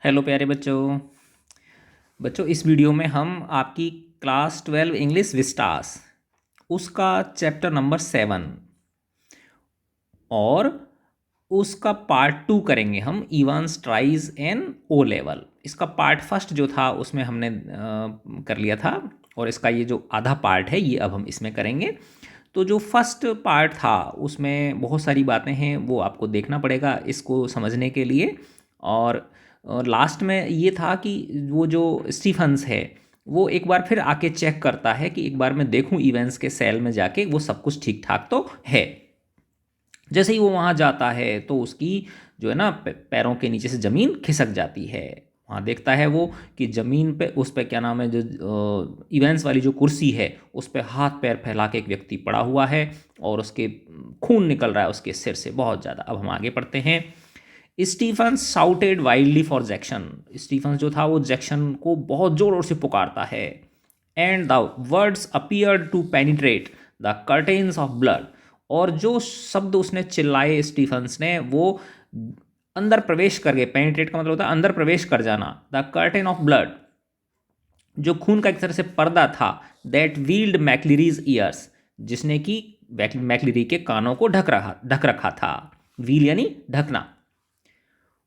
Hello प्यारे बच्चों। इस वीडियो में हम आपकी क्लास 12 इंग्लिश विस्टास उसका चैप्टर नंबर 7 और उसका पार्ट 2 करेंगे हम। Evans tries an O level. इसका पार्ट फर्स्ट जो था उसमें हमने कर लिया था, और इसका ये जो आधा पार्ट है ये अब हम इसमें करेंगे। तो जो फर्स्ट पार्ट था उसमें बहुत सारी बातें हैं, वो आपको देखना पड़ेगा इसको समझने के लिए। और लास्ट में ये था कि वो जो स्टीफन्स है वो एक बार फिर आके चेक करता है कि एक बार मैं देखूं इवेंट्स के सेल में जाके वो सब कुछ ठीक ठाक तो है। जैसे ही वो वहाँ जाता है तो उसकी जो है ना पैरों के नीचे से ज़मीन खिसक जाती है। वहाँ देखता है वो कि ज़मीन पे उस पे क्या नाम है, जो इवेंट्स वाली जो कुर्सी है उस पे हाथ पैर फैला के एक व्यक्ति पड़ा हुआ है और उसके खून निकल रहा है उसके सिर से बहुत ज़्यादा। अब हम आगे पढ़ते हैं। Stephen shouted wildly for Jackson. Stephen जो था वो जैक्सन को बहुत जोर से पुकारता है। And the words appear to penetrate the curtains of blood. और जो शब्द उसने चिल्लाए स्टीफन्स ने वो अंदर प्रवेश कर गए। पेनिट्रेट का मतलब होता है अंदर प्रवेश कर जाना। द कर्टेन ऑफ ब्लड, जो खून का एक तरह से पर्दा था। दैट व्हील्ड मैकलिरीज ईयर्स, जिसने कि मैकलिरी के कानों को ढक रखा था। व्हील यानी ढकना।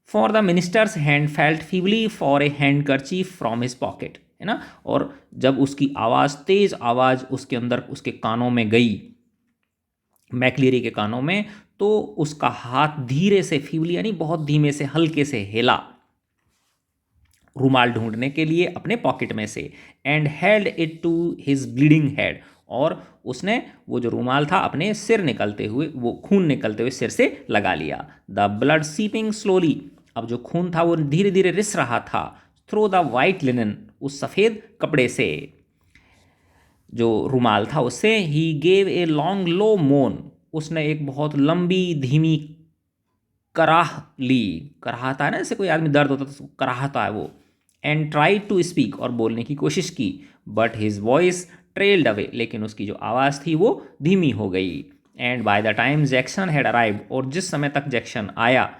For the minister's hand felt feebly for a handkerchief from his pocket, है ना। और जब उसकी आवाज़, तेज आवाज़ उसके अंदर उसके कानों में गई, मैकलिरी के कानों में, तो उसका हाथ धीरे से, फीवली यानी बहुत धीमे से, हल्के से हिला रुमाल ढूंढने के लिए अपने पॉकेट में से। And held it to his bleeding head, और उसने वो जो रुमाल था अपने सिर निकलते हुए, वो खून निकलते हुए सिर से लगा लिया। द ब्लड सीपिंग स्लोली, अब जो खून था वो धीरे धीरे रिस रहा था। थ्रो द वाइट लिनन, उस सफ़ेद कपड़े से, जो रुमाल था उससे। ही गेव ए लॉन्ग लो मोन, उसने एक बहुत लंबी धीमी कराह ली। कराहता है ना, जैसे कोई आदमी दर्द होता है तो कराहता है वो। एंड ट्राई टू स्पीक, और बोलने की कोशिश की। But his voice trailed away, लेकिन उसकी जो आवाज़ थी वो धीमी हो गई। And by the time Jackson had arrived, और जिस समय तक जैक्सन आया,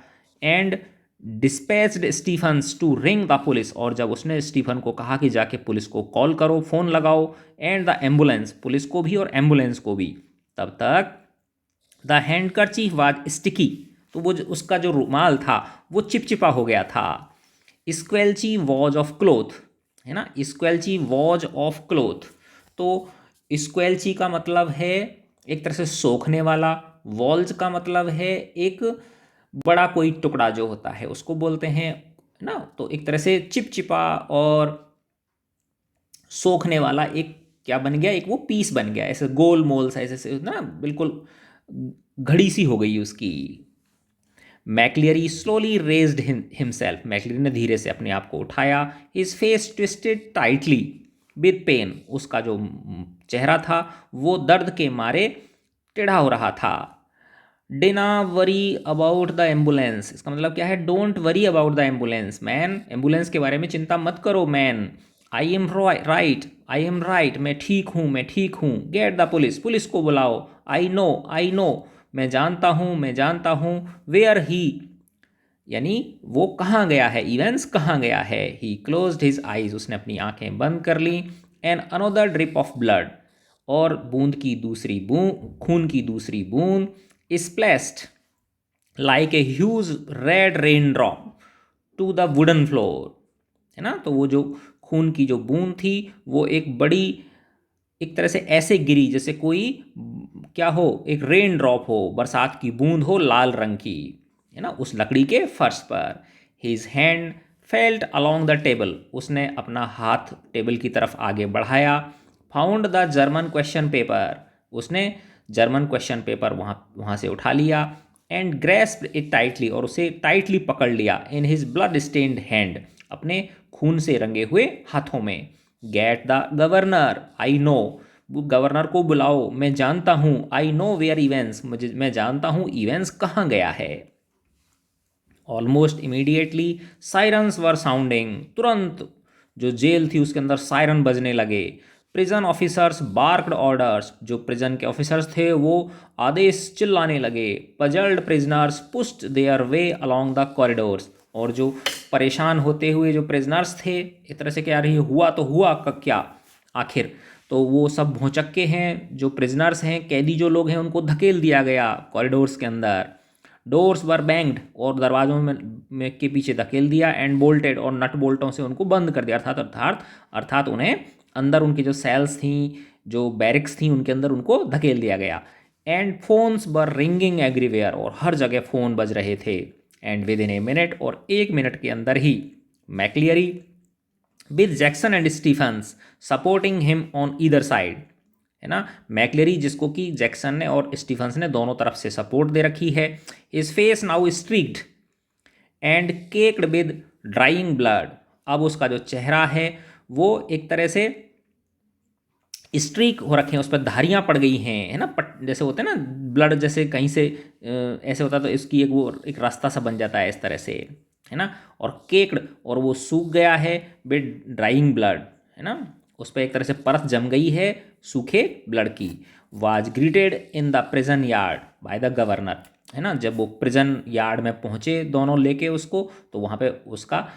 and dispatched Stephens to ring the police, और जब उसने स्टीफन को कहा कि जाके पुलिस को कॉल करो, फ़ोन लगाओ। एंड द एम्बुलेंस, पुलिस को भी और एम्बुलेंस को भी। तब तक द हैंडकरचीफ वाज स्टिकी, तो वो उसका जो रुमाल था वो चिपचिपा हो गया था। स्क्वेल्ची वॉज ऑफ क्लोथ, है ना। स्क्वेल्ची वॉज ऑफ क्लोथ, तो स्क्वेल्ची का मतलब है एक तरह से सोखने वाला। वॉल्ज का मतलब है एक बड़ा कोई टुकड़ा जो होता है उसको बोलते हैं, है ना। तो एक तरह से चिपचिपा और सोखने वाला एक क्या बन गया, एक वो पीस बन गया, ऐसे गोल मोल सा, ऐसे ना, बिल्कुल घड़ी सी हो गई उसकी। McLeery slowly raised himself, McLeery ने धीरे से अपने आप को उठाया। His face twisted tightly with pain, उसका जो चेहरा था वो दर्द के मारे टेढ़ा हो रहा था। डिना वरी अबाउट द एम्बुलेंस, इसका मतलब क्या है, don't worry about the ambulance man, ambulance के बारे में चिंता मत करो man. I am right, I am right, मैं ठीक हूँ, मैं ठीक हूँ। गेट द पुलिस, पुलिस को बुलाओ। आई नो, मैं जानता हूँ, मैं जानता हूँ। वेयर ही, यानी वो कहाँ गया है, इवेंट्स कहाँ गया है। ही क्लोज्ड हिज आइज, उसने अपनी आंखें बंद कर ली। And another drip of blood, और बूंद की दूसरी बूंद, खून की दूसरी बूंद, splashed like a huge red rain drop to the wooden floor, है ना। तो वो जो खून की जो बूंद थी वो एक बड़ी, एक तरह से ऐसे गिरी जैसे कोई क्या हो, एक रेन ड्रॉप हो, बरसात की बूंद हो लाल रंग की, है ना, उस लकड़ी के फर्श पर। His hand felt along the table, उसने अपना हाथ टेबल की तरफ आगे बढ़ाया। Found the German question paper, उसने जर्मन क्वेश्चन पेपर वहाँ वहाँ से उठा लिया। एंड ग्रेस्प इट टाइटली, और उसे टाइटली पकड़ लिया। In his blood stained hand, अपने खून से रंगे हुए हाथों में। Get the governor, I know, governor को बुलाओ, मैं जानता हूँ। आई नो वेयर इवेंट्स, मुझे, मैं जानता हूँ इवेंट्स कहाँ गया है। ऑलमोस्ट इमीडिएटली सायरन्स वर साउंडिंग, तुरंत जो जेल थी उसके अंदर सायरन बजने लगे। प्रिजन ऑफिसर्स बार्क्ड ऑर्डर्स, जो प्रिजन के ऑफिसर्स थे वो आदेश चिल्लाने लगे। Puzzled prisoners pushed their way along the corridors, और जो परेशान होते हुए जो प्रिजनर्स थे, एक तरह से क्या रही हुआ तो हुआ क्या आखिर, तो वो सब भौचक्के हैं, जो प्रिजनर्स हैं, कैदी जो लोग हैं, उनको धकेल दिया गया कॉरिडोर्स के अंदर। डोर्स वर बैंग्ड, और दरवाजों में के पीछे धकेल दिया, एंड बोल्टेड, और नट बोल्टों से उनको बंद कर दिया, अर्थात अर्थात अर्थात उन्हें अंदर उनकी जो सेल्स थी, जो बैरिक्स थी, उनके अंदर उनको धकेल दिया गया। And phones were ringing everywhere, और हर जगह फ़ोन बज रहे थे। And within a minute, और 1 मिनट के अंदर ही, McCleary with Jackson and Stephens supporting him on either side, है ना, मैक्लेरी जिसको कि जैक्सन ने और स्टीफन्स ने दोनों तरफ से सपोर्ट दे रखी है। His face now streaked and caked with drying blood, अब उसका जो चेहरा है वो एक तरह से स्ट्रीक हो रखे हैं, उस पर धारियाँ पड़ गई हैं, है ना, जैसे होते हैं ना ब्लड, जैसे कहीं से ऐसे होता है तो इसकी एक रास्ता सा बन जाता है इस तरह से, है ना। और केक्ड, और वो सूख गया है, विद ड्राइंग ब्लड, है ना, उस पर एक तरह से परत जम गई है सूखे ब्लड की। Was greeted in the prison yard by the governor, है ना, जब वो प्रिजन यार्ड में पहुंचे दोनों लेके उसको, तो वहाँ पे उसका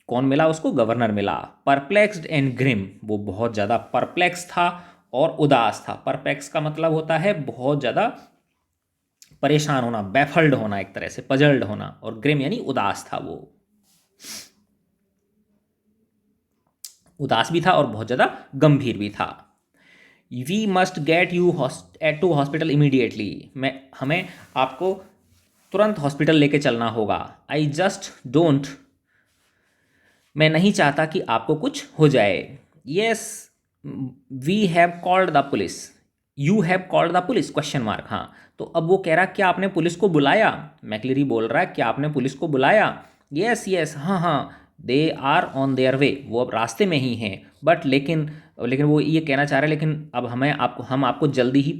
कौन मिला उसको, गवर्नर मिला। परप्लेक्स्ड एंड ग्रिम, वो बहुत ज़्यादा परप्लेक्स था और उदास था। परप्लेक्स का मतलब होता है बहुत ज़्यादा परेशान होना, बैफल्ड होना, एक तरह से पजल्ड होना, और ग्रिम यानी उदास था, वो उदास भी था और बहुत ज़्यादा गंभीर भी था। We must get you to hospital immediately, हमें आपको तुरंत हॉस्पिटल लेके चलना होगा। आई जस्ट डोंट, मैं नहीं चाहता कि आपको कुछ हो जाए। Yes we have called the police, you have called the police, question mark, हाँ। तो अब वो कह रहा क्या आपने पुलिस को बुलाया, मैक्लेरी बोल रहा है क्या आपने पुलिस को बुलाया। येस येस, हाँ हाँ, they are on their way, वो अब रास्ते में ही हैं, बट लेकिन लेकिन वो ये कहना चाह रहे हैं लेकिन अब हम आपको जल्दी ही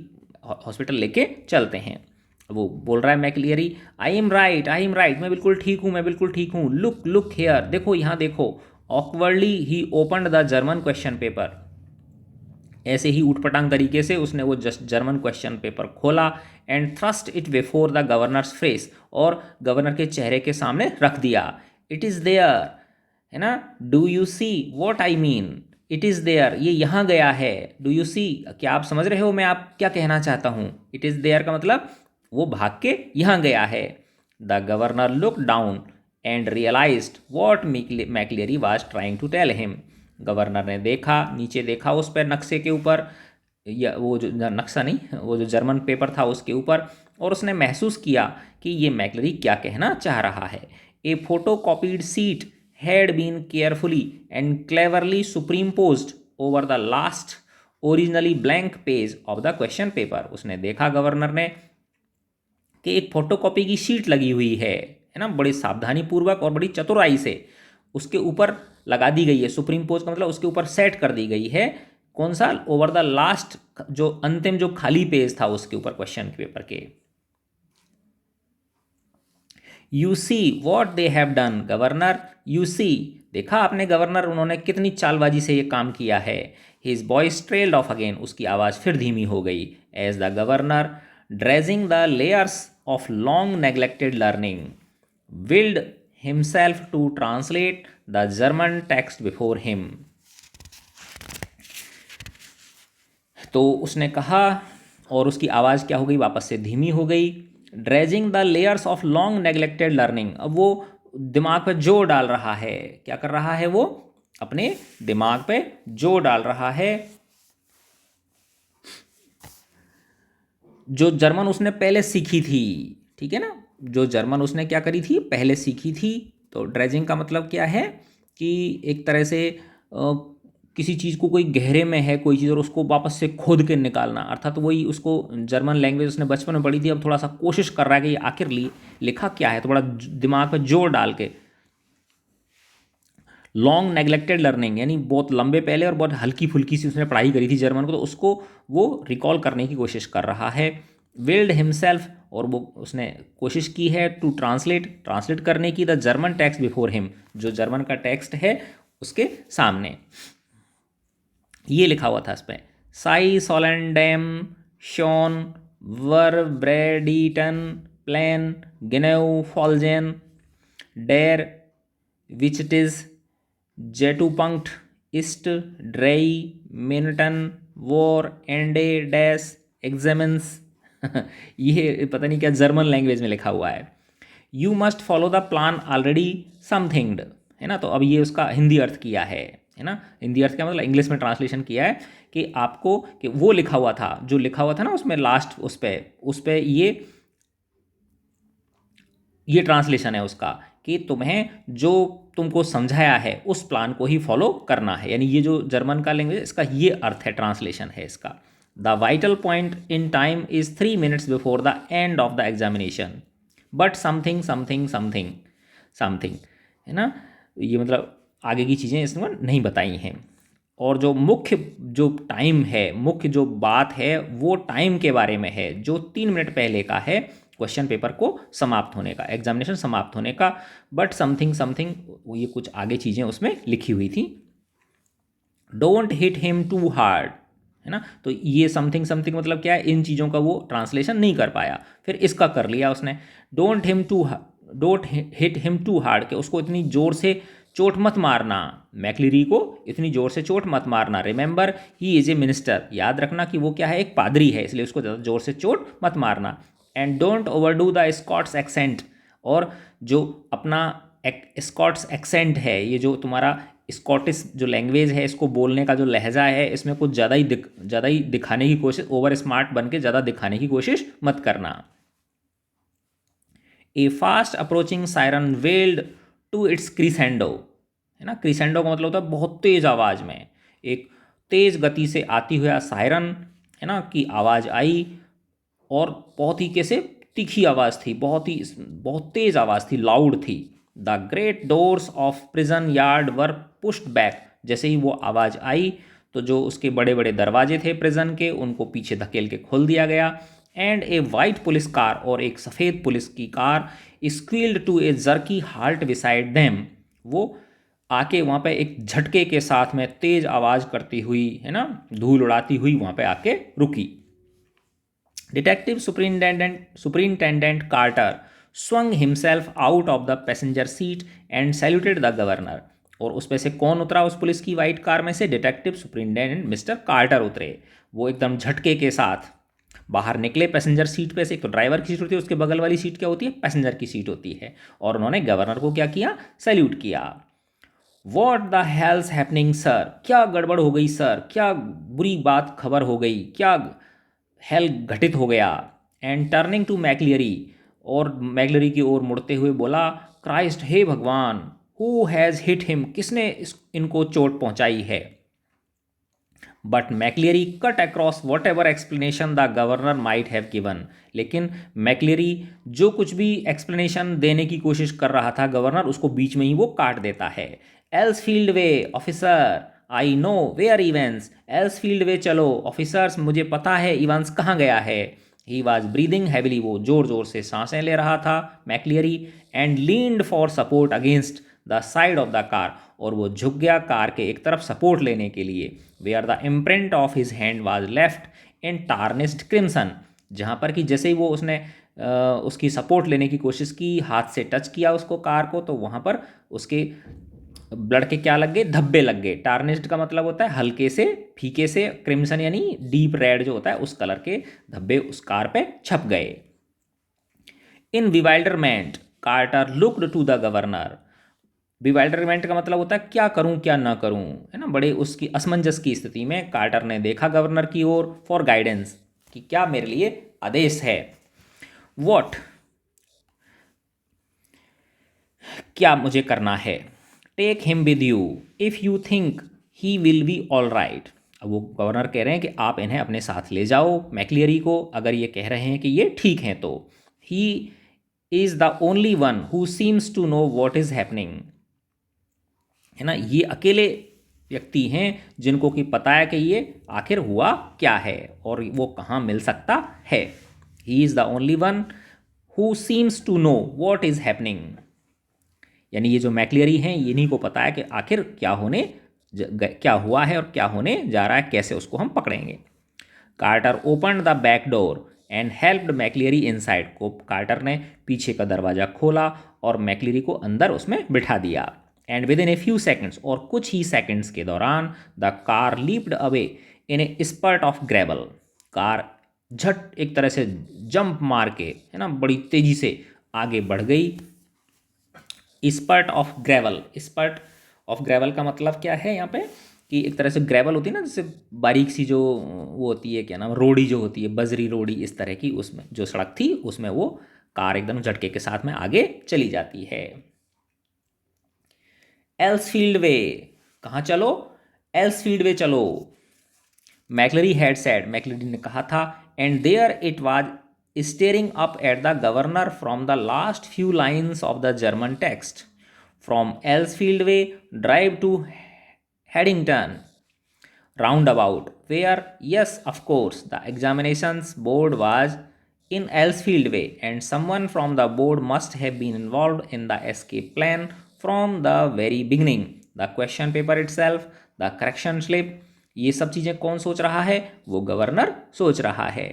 हॉस्पिटल लेके चलते हैं। वो बोल रहा है मैक्लियरी, आई एम राइट, मैं बिल्कुल ठीक हूँ, मैं बिल्कुल ठीक हूँ। लुक लुक हेयर, देखो यहाँ देखो। Awkwardly he opened the German question paper, ऐसे ही उठपटांग तरीके से उसने वो जस्ट जर्मन क्वेश्चन पेपर खोला, and thrust it before the governors face, और गवर्नर के चेहरे के सामने रख दिया। इट इज़ देयर, है ना, do you see what I mean, it is there, ये यहाँ गया है। डू यू सी, क्या आप समझ रहे हो मैं आप क्या कहना चाहता हूँ। इट इज़ देयर का मतलब वो भाग के यहाँ गया है। The governor look down and realized what McCleary was trying to tell him, governor ने देखा, नीचे देखा उस पर नक्शे के ऊपर, या वो जो नक्शा नहीं, वो जो जर्मन पेपर था उसके ऊपर, और उसने महसूस किया कि ये मैक्लेरी क्या कहना चाह रहा है। A photocopied sheet had been carefully and cleverly superimposed over the last originally blank page of the question paper, उसने देखा गवर्नर ने कि एक फोटोकॉपी की शीट लगी हुई है ना, बड़ी सावधानी पूर्वक और बड़ी चतुराई से उसके ऊपर लगा दी गई है। सुप्रीम पोज का मतलब उसके ऊपर सेट कर दी गई है, कौन सा, ओवर द लास्ट, जो अंतिम जो खाली पेज था उसके ऊपर क्वेश्चन पेपर के। You see what they have done governor, you see, देखा आपने गवर्नर, उन्होंने कितनी चालबाजी से ये काम किया है। His voice trailed off again, उसकी आवाज़ फिर धीमी हो गई। As the governor dredging the layers of long neglected learning willed himself to translate the German text before him, तो उसने कहा, और उसकी आवाज़ क्या हो गई, वापस से धीमी हो गई। Dredging the layers of long neglected learning, अब वो दिमाग पे जोर डाल रहा है, क्या कर रहा है वो, अपने दिमाग पे जोर डाल रहा है। जो जर्मन उसने पहले सीखी थी, ठीक है ना, जो जर्मन उसने क्या करी थी, पहले सीखी थी। तो ड्रेजिंग का मतलब क्या है कि एक तरह से किसी चीज़ को कोई गहरे में है कोई चीज़ और उसको वापस से खोद के निकालना, अर्थात तो वही उसको जर्मन लैंग्वेज उसने बचपन में पढ़ी थी, अब थोड़ा सा कोशिश कर रहा है कि ये आखिर लिखा क्या है, तो बड़ा दिमाग पर जोर डाल के। लॉन्ग नेग्लेक्टेड लर्निंग यानी बहुत लंबे पहले और बहुत हल्की फुल्की सी उसने पढ़ाई करी थी जर्मन को, तो उसको वो रिकॉल करने की कोशिश कर रहा है। विल्ड हिमसेल्फ, और वो उसने कोशिश की है टू ट्रांसलेट करने की the German text before him, जो जर्मन का टेक्स्ट है उसके सामने। ये लिखा हुआ था इस पर, साई सोलेंडेम शॉन वर ब्रेडिटन प्लेन गिनेव फॉल्जेन डेर विच इट इज़ जेटूपंक्ट ईस्ट ड्रेई मिनटन वॉर एंडे डैश एग्जामिन्स ये पता नहीं क्या जर्मन लैंग्वेज में लिखा हुआ है। You must follow the plan already somethinged, है ना। तो अब ये उसका हिंदी अर्थ किया है ना। हिंदी अर्थ क्या मतलब इंग्लिश में ट्रांसलेशन किया है कि आपको, कि वो लिखा हुआ था, जो लिखा हुआ था ना उसमें लास्ट उस पे ये ट्रांसलेशन है उसका, कि तुम्हें जो तुमको समझाया है उस प्लान को ही फॉलो करना है। यानी ये जो जर्मन का लैंग्वेज इसका ये अर्थ है, ट्रांसलेशन है इसका। The vital point in time is 3 minutes before the end of the examination but something something something something, है ना। ये मतलब आगे की चीज़ें इसमें नहीं बताई हैं। और जो मुख्य जो टाइम है, मुख्य जो बात है वो टाइम के बारे में है जो 3 मिनट पहले का है क्वेश्चन पेपर को समाप्त होने का, एग्जामिनेशन समाप्त होने का। बट समथिंग समथिंग ये कुछ आगे चीज़ें उसमें लिखी हुई थी। Don't hit him too hard, है ना। तो ये समथिंग समथिंग मतलब क्या है, इन चीज़ों का वो ट्रांसलेशन नहीं कर पाया, फिर इसका कर लिया उसने। Don't hit him too hard, कि उसको इतनी ज़ोर से चोट मत मारना, मैक्लिरी को इतनी ज़ोर से चोट मत मारना। Remember he is A minister, याद रखना कि वो क्या है, एक पादरी है, इसलिए उसको ज़्यादा ज़ोर से चोट मत मारना। And don't overdo the Scots accent, और जो अपना स्कॉट्स एक्सेंट है, ये जो तुम्हारा स्कॉटिश जो लैंग्वेज है, इसको बोलने का जो लहजा है, इसमें कुछ ज़्यादा ही दिखाने की कोशिश, ओवर स्मार्ट बन के ज़्यादा दिखाने की कोशिश मत करना। A fast approaching siren welled to its crescendo, है ना। क्रिसेंडो का मतलब होता है बहुत तेज़ आवाज़ में, एक तेज़ गति से आती हुआ सायरन, है ना, की आवाज़ आई, और बहुत ही कैसे तीखी आवाज़ थी, बहुत तेज़ आवाज़ थी, लाउड थी। The great doors of prison yard were pushed back, जैसे ही वो आवाज़ आई तो जो उसके बड़े बड़े दरवाजे थे प्रिजन के, उनको पीछे धकेल के खोल दिया गया। And a white police car, और एक सफ़ेद पुलिस की car, squealed to a jerky halt beside them, वो आके वहाँ पे एक झटके के साथ में तेज़ आवाज़ करती हुई, है ना, धूल उड़ाती हुई वहाँ पे आके रुकी। Detective superintendent Carter swung himself out of the passenger seat and saluted the governor, और उसमें से कौन उतरा उस पुलिस की वाइट कार में से, डिटेक्टिव सुपरिंटेंडेंट मिस्टर कार्टर उतरे। वो एकदम झटके के साथ बाहर निकले पैसेंजर सीट पे से। एक तो ड्राइवर की सीट होती है, उसके बगल वाली सीट क्या होती है, पैसेंजर की सीट होती है, और उन्होंने गवर्नर को क्या किया, सैल्यूट किया। वॉट द हेल्स हैपनिंग सर, क्या गड़बड़ हो गई सर, क्या बुरी बात खबर हो गई, क्या हेल घटित हो गया। एंड टर्निंग टू मैक्लियरी, और मैक्लियरी की ओर मुड़ते हुए बोला, क्राइस्ट, हे भगवान, हु हैज़ हिट हिम, किसने इनको चोट पहुंचाई है। But McLeery cut across whatever explanation the governor might have given, लेकिन मैक्लियरी जो कुछ भी एक्सप्लेनेशन देने की कोशिश कर रहा था गवर्नर, उसको बीच में ही वो काट देता है। Elsfield Way officer, I know where Evans, Elsfield Way चलो ऑफिसर्स, मुझे पता है इवेंट्स कहाँ गया है। ही वॉज ब्रीदिंग हैविली, वो जोर जोर से सांसें ले रहा था McLeery. And leaned for support against the side of the car, और वो झुक गया कार के एक तरफ सपोर्ट लेने के लिए। Where the imprint of his hand was left in tarnished crimson, जहाँ पर कि जैसे ही वो उसने उसकी सपोर्ट लेने की कोशिश की, हाथ से टच किया उसको कार को, तो वहाँ पर उसके ब्लड के क्या लग गए, धब्बे लग गए। टार्निस्ड का मतलब होता है हल्के से फीके से, क्रिम्सन यानी डीप रेड जो होता है उस कलर के धब्बे उस कार पे छप गए। In bewilderment Carter looked to the governor, bewilderment का मतलब होता है क्या करूं क्या ना करूं, है ना। बड़े उसकी असमंजस की स्थिति में कार्टर ने देखा गवर्नर की ओर फॉर गाइडेंस, कि क्या मेरे लिए आदेश है। वॉट, क्या मुझे करना है। Take him with you if you think he will be all right, अब वो गवर्नर कह रहे हैं कि आप इन्हें अपने साथ ले जाओ मैक्लियरी को, अगर ये कह रहे हैं कि ये ठीक हैं तो। He is the only one who seems to know what is happening, है ना। ये अकेले व्यक्ति हैं जिनको कि पता है कि ये आखिर हुआ क्या है और वो कहाँ मिल सकता है। He is the only one who seems to know what is happening, यानी ये जो मैक्लियरी हैं इन्हीं को पता है कि आखिर क्या हुआ है और क्या होने जा रहा है, कैसे उसको हम पकड़ेंगे। Carter opened the back door and helped McLeery inside, को कार्टर ने पीछे का दरवाज़ा खोला और मैक्लियरी को अंदर उसमें बिठा दिया। And within a few seconds, और कुछ ही सेकेंड्स के दौरान, the car leaped away in a spurt of gravel, car झट एक तरह से जंप मार के, है ना, बड़ी तेजी से आगे बढ़ गई। Spurt of gravel, spurt of gravel का मतलब क्या है यहाँ पे कि एक तरह से ग्रेवल होती है ना, जैसे बारीक सी जो वो होती है, क्या नाम, रोड़ी जो होती है, बजरी रोड़ी इस तरह की, उसमें जो सड़क थी उसमें वो कार एकदम झटके के साथ में आगे चली जाती है। एल्सफील्ड वे, कहाँ चलो, एल्सफील्ड वे चलो, मैक्लरी हैड सेड, मैक्लरी ने कहा था, and there it was staring up at the governor from the last few lines of the German text. From Elsfield Way, drive to Haddington roundabout, where, yes, of course, the examinations board was in Elsfield Way, and someone from the board must have been involved in the escape plan from the very beginning. The question paper itself, the correction slip, ये सब चीज़ें कौन सोच रहा है? वो governor सोच रहा है।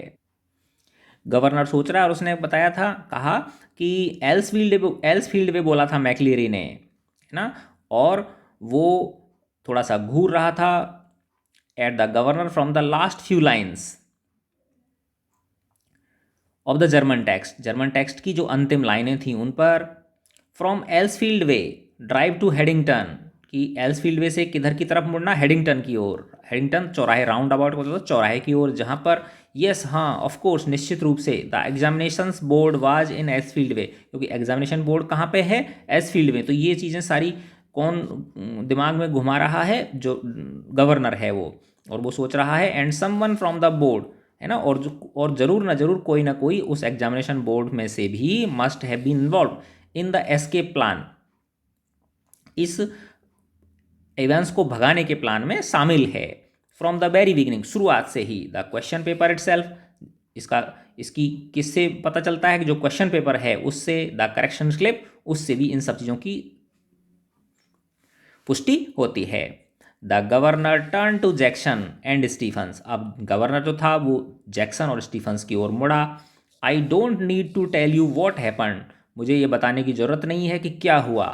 गवर्नर सोच रहा है, और उसने बताया था, कहा कि एल्सफील्ड वे बोला था मैक्लेरी ने, है ना, और वो थोड़ा सा घूर रहा था at the governor from the last few lines of the German text, German text की जो अंतिम लाइनें थी उन पर। From Elsfield way drive to हेडिंगटन, कि एल्सफील्ड वे से किधर की तरफ मुड़ना, हेडिंगटन की ओर, हेडिंगटन चौराहे, राउंड अबाउट को चौराहे की ओर, जहाँ पर, यस, हाँ, ऑफ कोर्स, निश्चित रूप से, the examinations board was in Elsfield Way, क्योंकि एग्जामिनेशन बोर्ड कहाँ पे है, एल्सफील्ड में। तो ये चीज़ें सारी कौन दिमाग में घुमा रहा है, जो गवर्नर है वो, और वो सोच रहा है, and someone from the board, है ना, और जरूर ना जरूर कोई ना कोई उस एग्जामिनेशन बोर्ड में से भी must have been involved in the escape plan, इस इवेंट्स को भगाने के प्लान में शामिल है। फ्रॉम द वेरी बिगिनिंग, शुरुआत से ही। द क्वेश्चन पेपर इटसेल्फ, इसकी किससे पता चलता है कि जो क्वेश्चन पेपर है उससे, द करेक्शन स्लिप, उससे भी इन सब चीज़ों की पुष्टि होती है। The governor turn to Jackson and Stephens, अब गवर्नर जो था वो जैक्सन और स्टीफन्स की ओर मुड़ा। I don't need to tell you what happened, मुझे ये बताने की जरूरत नहीं है कि क्या हुआ।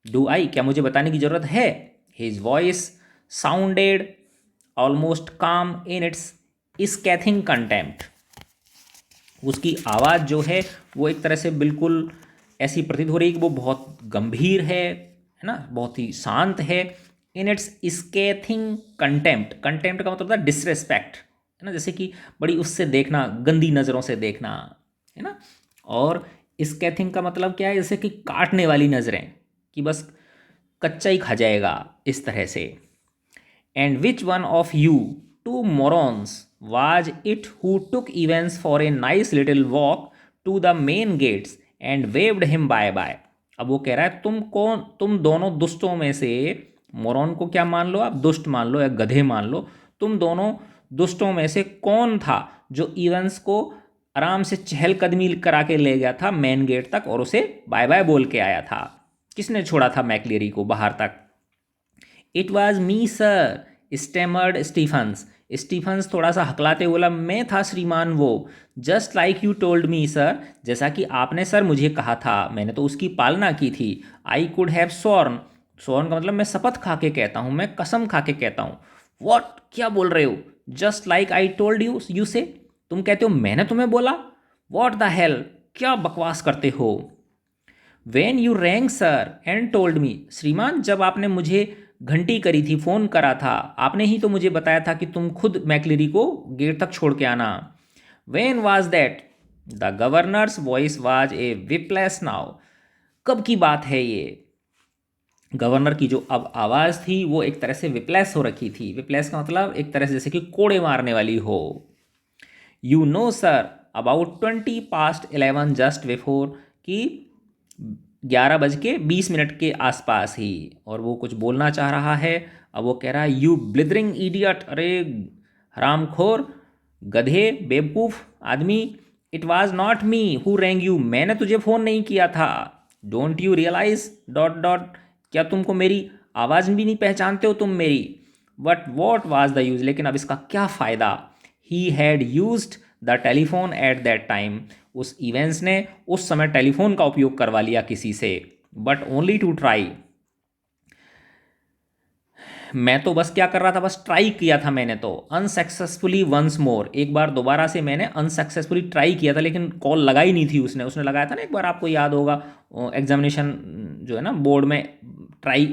डू आई, क्या मुझे बताने की जरूरत है? हिज वॉइस साउंडेड ऑलमोस्ट काम इन इट्स स्कैथिंग कंटेम्प्ट, उसकी आवाज़ जो है वो एक तरह से बिल्कुल ऐसी प्रतीत हो रही है कि वो बहुत गंभीर है ना, बहुत ही शांत है। इन इट्स स्कैथिंग कंटेम्प्ट, कंटेम्प्ट का मतलब होता है डिसरेस्पेक्ट, है ना, जैसे कि बड़ी उससे देखना, गंदी नज़रों से देखना, है ना। और स्कैथिंग का मतलब क्या है? जैसे कि काटने वाली नज़रें, कि बस कच्चा ही खा जाएगा, इस तरह से। And which one of you two morons was it who took Evans for a nice little walk to the main gates and waved him bye bye. अब वो कह रहा है, तुम दोनों दुष्टों में से, मोरॉन को क्या मान लो आप, दुष्ट मान लो या गधे मान लो, तुम दोनों दुष्टों में से कौन था जो इवेंट्स को आराम से चहलकदमी करा के ले गया था मेन गेट तक और उसे बाय बाय बोल के आया था? किसने छोड़ा था मैक्लेरी को बाहर तक? It was me sir, stammered Stephens, Stephens थोड़ा सा हकलाते बोला, मैं था श्रीमान वो। Just like you told me sir, जैसा कि आपने सर मुझे कहा था, मैंने तो उसकी पालना की थी। I could have sworn, sworn का मतलब मैं शपथ खा के कहता हूँ, मैं कसम खा के कहता हूँ। वॉट, क्या बोल रहे हो? Just like I told you से, तुम कहते हो मैंने तुम्हें बोला। वॉट द हेल, क्या बकवास करते हो? When you wrong sir and told me, श्रीमान जब आपने मुझे घंटी करी थी, फ़ोन करा था, आपने ही तो मुझे बताया था कि तुम खुद मैक्लेरी को गेट तक छोड़ के आना। When was that? The governor's voice was a whiplash now, कब की बात है ये? गवर्नर की जो अब आवाज़ थी वो एक तरह से विपलेस हो रखी थी। विपलेस का मतलब एक तरह से जैसे कि कोड़े मारने वाली हो। You know sir, about 11 just before, कि 11:20 के आसपास ही, और वो कुछ बोलना चाह रहा है। अब वो कह रहा है, यू ब्लिदरिंग इडियट, अरे हरामखोर, गधे, बेवकूफ़ आदमी। It was not me who rang you, मैंने तुझे फ़ोन नहीं किया था। Don't you realise dot dot, क्या तुमको मेरी आवाज़ भी नहीं पहचानते हो तुम मेरी? But what was the use, लेकिन अब इसका क्या फ़ायदा? He had used the telephone at that time, उस इवेंट्स ने उस समय टेलीफोन का उपयोग करवा लिया किसी से। बट ओनली टू ट्राई, मैं तो बस क्या कर रहा था, बस ट्राई किया था मैंने तो, अनसक्सेसफुली वंस मोर, एक बार दोबारा से मैंने अनसक्सेसफुली ट्राई किया था, लेकिन कॉल लगाई नहीं थी उसने। उसने लगाया था ना एक बार, आपको याद होगा, एग्जामिनेशन जो है ना बोर्ड में, ट्राई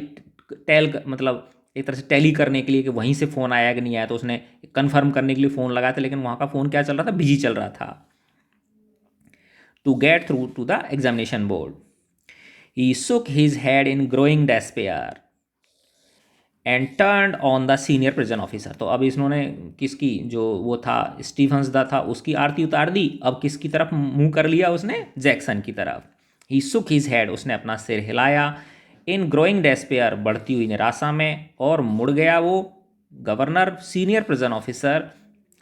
मतलब एक तरह से टैली करने के लिए कि वहीं से फ़ोन आया कि नहीं आया, तो उसने कंफर्म करने के लिए फ़ोन लगाया था, लेकिन वहाँ का फ़ोन क्या चल रहा था, बिजी चल रहा था। To get through to the examination board, he shook his head in growing despair and turn on the senior prison officer. तो अब इन्होंने किसकी, जो वो था स्टीफन्स दा था, उसकी आरती उतार दी, अब किसकी तरफ मुंह कर लिया उसने, जैक्सन की तरफ। ही सुक हिज हेड, उसने अपना सिर हिलाया, इन ग्रोइंग डेस्पेयर, बढ़ती हुई निराशा में, और मुड़ गया वो governor senior prison officer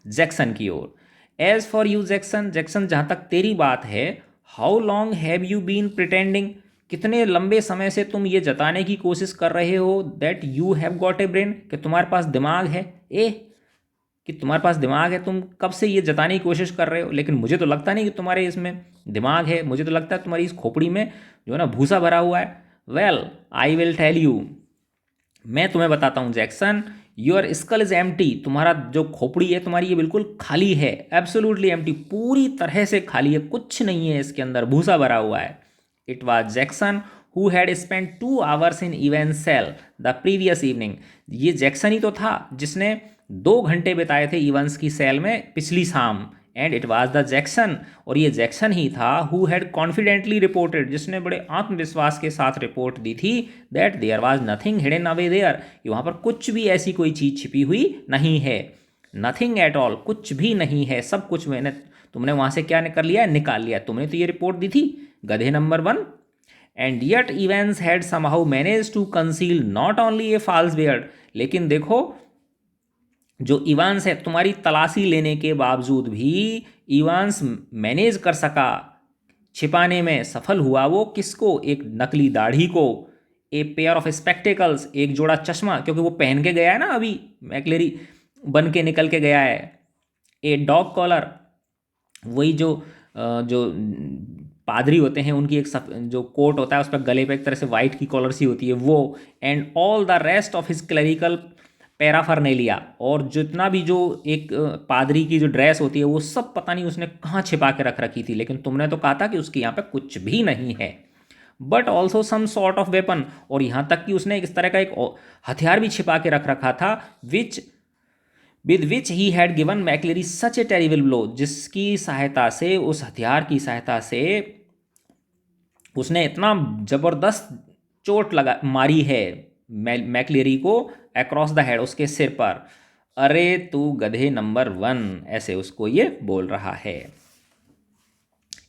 Jackson की ओर। As for you Jackson, Jackson जहाँ तक तेरी बात है, how long have you been pretending, कितने लंबे समय से तुम ये जताने की कोशिश कर रहे हो that you have got a brain, कि तुम्हारे पास दिमाग है, कि तुम्हारे पास दिमाग है, तुम कब से ये जताने की कोशिश कर रहे हो, लेकिन मुझे तो लगता नहीं कि तुम्हारे इसमें दिमाग है, मुझे तो लगता है तुम्हारी इस खोपड़ी में जो है ना भूसा भरा हुआ है। Well I will tell you, मैं तुम्हें बताता हूँ Jackson, your skull is empty, तुम्हारा जो खोपड़ी है तुम्हारी ये बिल्कुल खाली है, एब्सोल्युटली एम्प्टी, पूरी तरह से खाली है, कुछ नहीं है इसके अंदर, भूसा भरा हुआ है। It was Jackson who had spend 2 hours in Evans cell the previous evening, ये जैक्सन ही तो था जिसने 2 घंटे बिताए थे इवेंट्स की सेल में पिछली शाम। And it was the Jackson, और ये जैक्सन ही था हु हैड कॉन्फिडेंटली रिपोर्टेड, जिसने बड़े आत्मविश्वास के साथ रिपोर्ट दी थी that there was nothing hidden away there, कि वहाँ पर कुछ भी ऐसी कोई चीज़ छिपी हुई नहीं है, नथिंग एट ऑल, कुछ भी नहीं है, सब कुछ मैंने, तुमने वहाँ से क्या कर लिया, निकाल लिया, तुमने तो ये रिपोर्ट दी थी गधे number 1। And yet Evans had somehow managed to conceal not only a false beard, लेकिन देखो जो इवांस है, तुम्हारी तलाशी लेने के बावजूद भी इवांस मैनेज कर सका, छिपाने में सफल हुआ वो किसको, एक नकली दाढ़ी को, ए पेयर ऑफ स्पेक्टिकल्स, एक जोड़ा चश्मा, क्योंकि वो पहन के गया है ना अभी, मैकलेरी बन के निकल के गया है, ए डॉग कॉलर, वही जो पादरी होते हैं उनकी एक जो कोट होता है उस पर गले पे एक तरह से वाइट की कॉलर सी होती है वो, and all the rest of his clerical paraphernalia, और जितना भी जो एक पादरी की जो ड्रेस होती है वो सब पता नहीं उसने कहाँ छिपा के रख रखी थी, लेकिन तुमने तो कहा था कि उसके यहाँ पे कुछ भी नहीं है। But also some sort of weapon, और यहाँ तक कि उसने इस तरह का एक हथियार भी छिपा के रख रखा था, which with which he had given McLeary such A terrible blow, जिसकी सहायता से, उस हथियार की सहायता से उसने इतना जबरदस्त चोट लगा मारी है मैकलेरी को, अक्रॉस द हेड, उसके सिर पर। अरे तू गधे नंबर 1, ऐसे उसको ये बोल रहा है।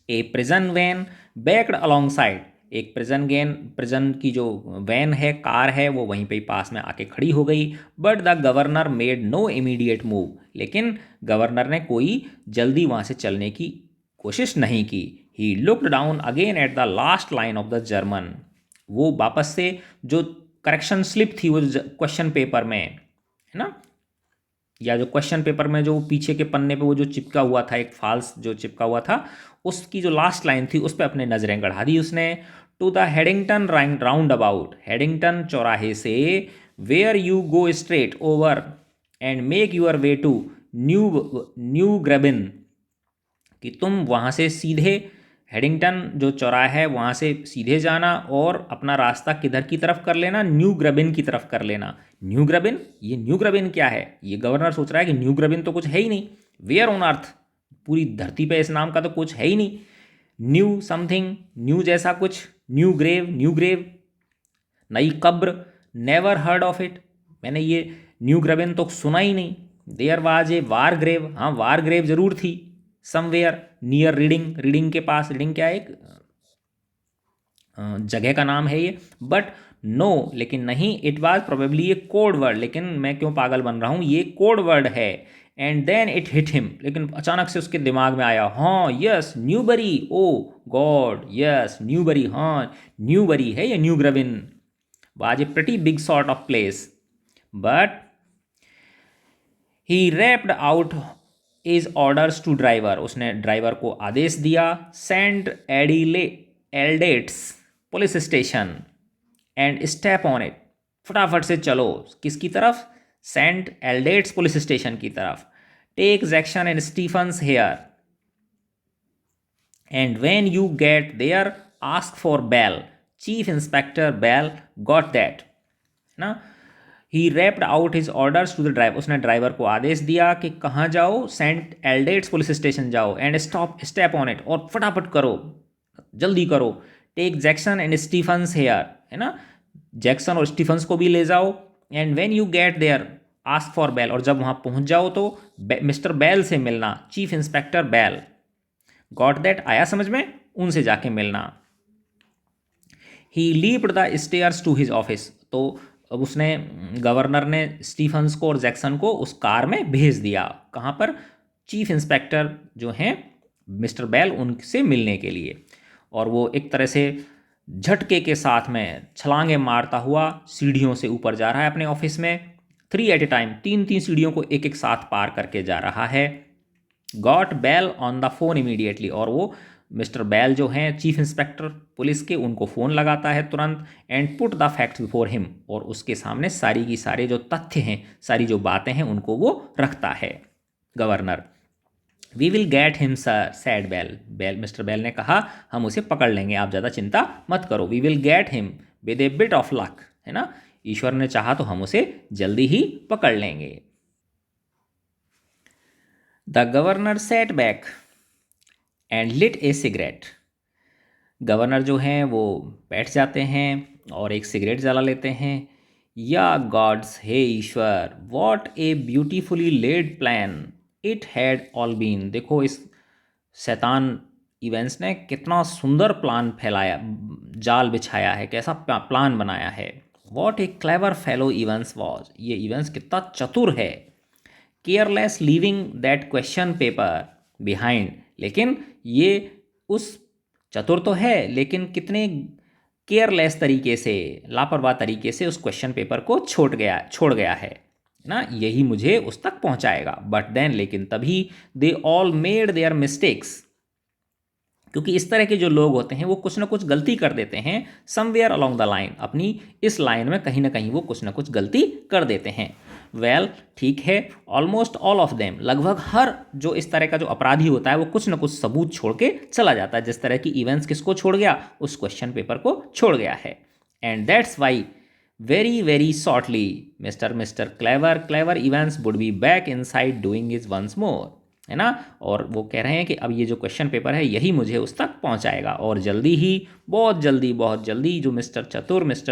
A prison van backed alongside, एक प्रिजन की जो वैन है, कार है, वो वहीं पे पास में आके खड़ी हो गई। But the governor made no immediate move, लेकिन गवर्नर ने कोई जल्दी वहाँ से चलने की कोशिश नहीं की। He looked down again at the last line of the German, वो वापस से जो करेक्शन स्लिप थी वो क्वेश्चन पेपर में है ना, या जो क्वेश्चन पेपर में जो पीछे के पन्ने पे वो जो चिपका हुआ था, एक फाल्स जो चिपका हुआ था, उसकी जो लास्ट लाइन थी उस पर अपने नज़रें गढ़ा दी उसने। To the Headington roundabout, Headington चौराहे से, where you go straight over and make your way to New Grebin, कि तुम वहाँ से सीधे हेडिंगटन जो चौराहा है वहाँ से सीधे जाना और अपना रास्ता किधर की तरफ कर लेना, न्यू ग्रेबिन की तरफ कर लेना। न्यू ग्रेबिन, ये न्यू ग्रेबिन क्या है, ये गवर्नर सोच रहा है कि न्यू ग्रेबिन तो कुछ है ही नहीं, वेयर ऑन अर्थ, पूरी धरती पे इस नाम का तो कुछ है ही नहीं, न्यू समथिंग, न्यू जैसा कुछ, न्यू ग्रेव, नई कब्र, नेवर हर्ड ऑफ इट, मैंने ये न्यू ग्रेबिन तो सुना ही नहीं। There was a war grave, हाँ वार ग्रेव जरूर थी, समवेयर नियर रीडिंग के पास, रीडिंग क्या है, एक जगह का नाम है ये, बट नो, लेकिन नहीं, it was probably a code word, लेकिन मैं क्यों पागल बन रहा हूँ, ये कोड वर्ड है। And then it hit him, लेकिन अचानक से उसके दिमाग में आया, हाँ yes Newbury, oh God yes Newbury, हाँ न्यूबरी है ये New Grebin, was a pretty big sort of place. But he rapped out his orders to driver, उसने ड्राइवर को आदेश दिया, St Aldates police station and step on it, फटाफट से चलो, किसकी तरफ? सेंट एल्डेट्स पुलिस स्टेशन की तरफ। Take Jackson and Stephens here and when you get there ask for Bell. Chief Inspector Bell got that, है ना। He rapped out his orders to the driver, उसने ड्राइवर को आदेश दिया कि कहाँ जाओ? सेंट एल्डेट्स पुलिस स्टेशन जाओ। एंड स्टेप ऑन इट, और फटाफट करो, जल्दी करो। Take Jackson and Stephens here, है ना, जैक्सन और स्टीफन्स को भी ले जाओ। And when you get there ask for Bell, और जब वहाँ पहुँच जाओ तो मिस्टर बेल से मिलना, Chief Inspector Bell. Got that, आया समझ में? उनसे जाके मिलना। He leaped the stairs to his office, तो अब उसने, गवर्नर ने स्टीफन्स को और जैक्सन को उस कार में भेज दिया। कहाँ पर? चीफ इंस्पेक्टर जो हैं मिस्टर बेल, उनसे मिलने के लिए। और वो एक तरह से झटके के साथ में छलांगे मारता हुआ सीढ़ियों से ऊपर जा रहा है अपने ऑफिस में। 3 एट ए टाइम, 3 सीढ़ियों को एक एक साथ पार करके जा रहा है। Got Bell on the phone immediately, और वो मिस्टर बेल जो हैं चीफ इंस्पेक्टर पुलिस के, उनको फ़ोन लगाता है तुरंत। And put the facts before him, और उसके सामने सारी की सारे जो तथ्य हैं, सारी जो बातें हैं, उनको वो रखता है governor. We will get him sir, said Bell, mister Bell ने कहा, हम उसे पकड़ लेंगे, आप ज़्यादा चिंता मत करो। We will get him with a bit of luck, है ना, ईश्वर ने चाहा तो हम उसे जल्दी ही पकड़ लेंगे। The governor sat back and lit a cigarette. Governor जो हैं वो बैठ जाते हैं और एक सिगरेट जला लेते हैं। या गॉड्स, हे ईश्वर, what a beautifully laid plan it had all been. देखो इस शैतान इवेंट्स ने कितना सुंदर प्लान फैलाया, जाल बिछाया है, कैसा प्लान बनाया है। What A clever fellow events was, ये इवेंट्स कितना चतुर है। Careless leaving that question paper behind, लेकिन ये उस, चतुर तो है लेकिन कितने केयरलेस तरीके से, लापरवाह तरीके से उस क्वेश्चन पेपर को छोड़ गया है ना, यही मुझे उस तक पहुंचाएगा। बट देन, लेकिन तभी, they all made their mistakes, क्योंकि इस तरह के जो लोग होते हैं वो कुछ ना कुछ गलती कर देते हैं। समवेयर अलोंग द लाइन, अपनी इस लाइन में कहीं ना कहीं वो कुछ ना कुछ गलती कर देते हैं। वेल, ठीक है, ऑलमोस्ट ऑल ऑफ देम, लगभग हर जो इस तरह का जो अपराधी होता है वो कुछ ना कुछ सबूत छोड़ के चला जाता है। जिस तरह की इवेंट्स किसको छोड़ गया? उस क्वेश्चन पेपर को छोड़ गया है। And that's why very very shortly mister clever Evans would be back inside doing his once more, है ना। और वो कह रहे हैं कि अब ये जो क्वेश्चन पेपर है यही मुझे उस तक पहुंचाएगा, और जल्दी ही, बहुत जल्दी जो मिस्टर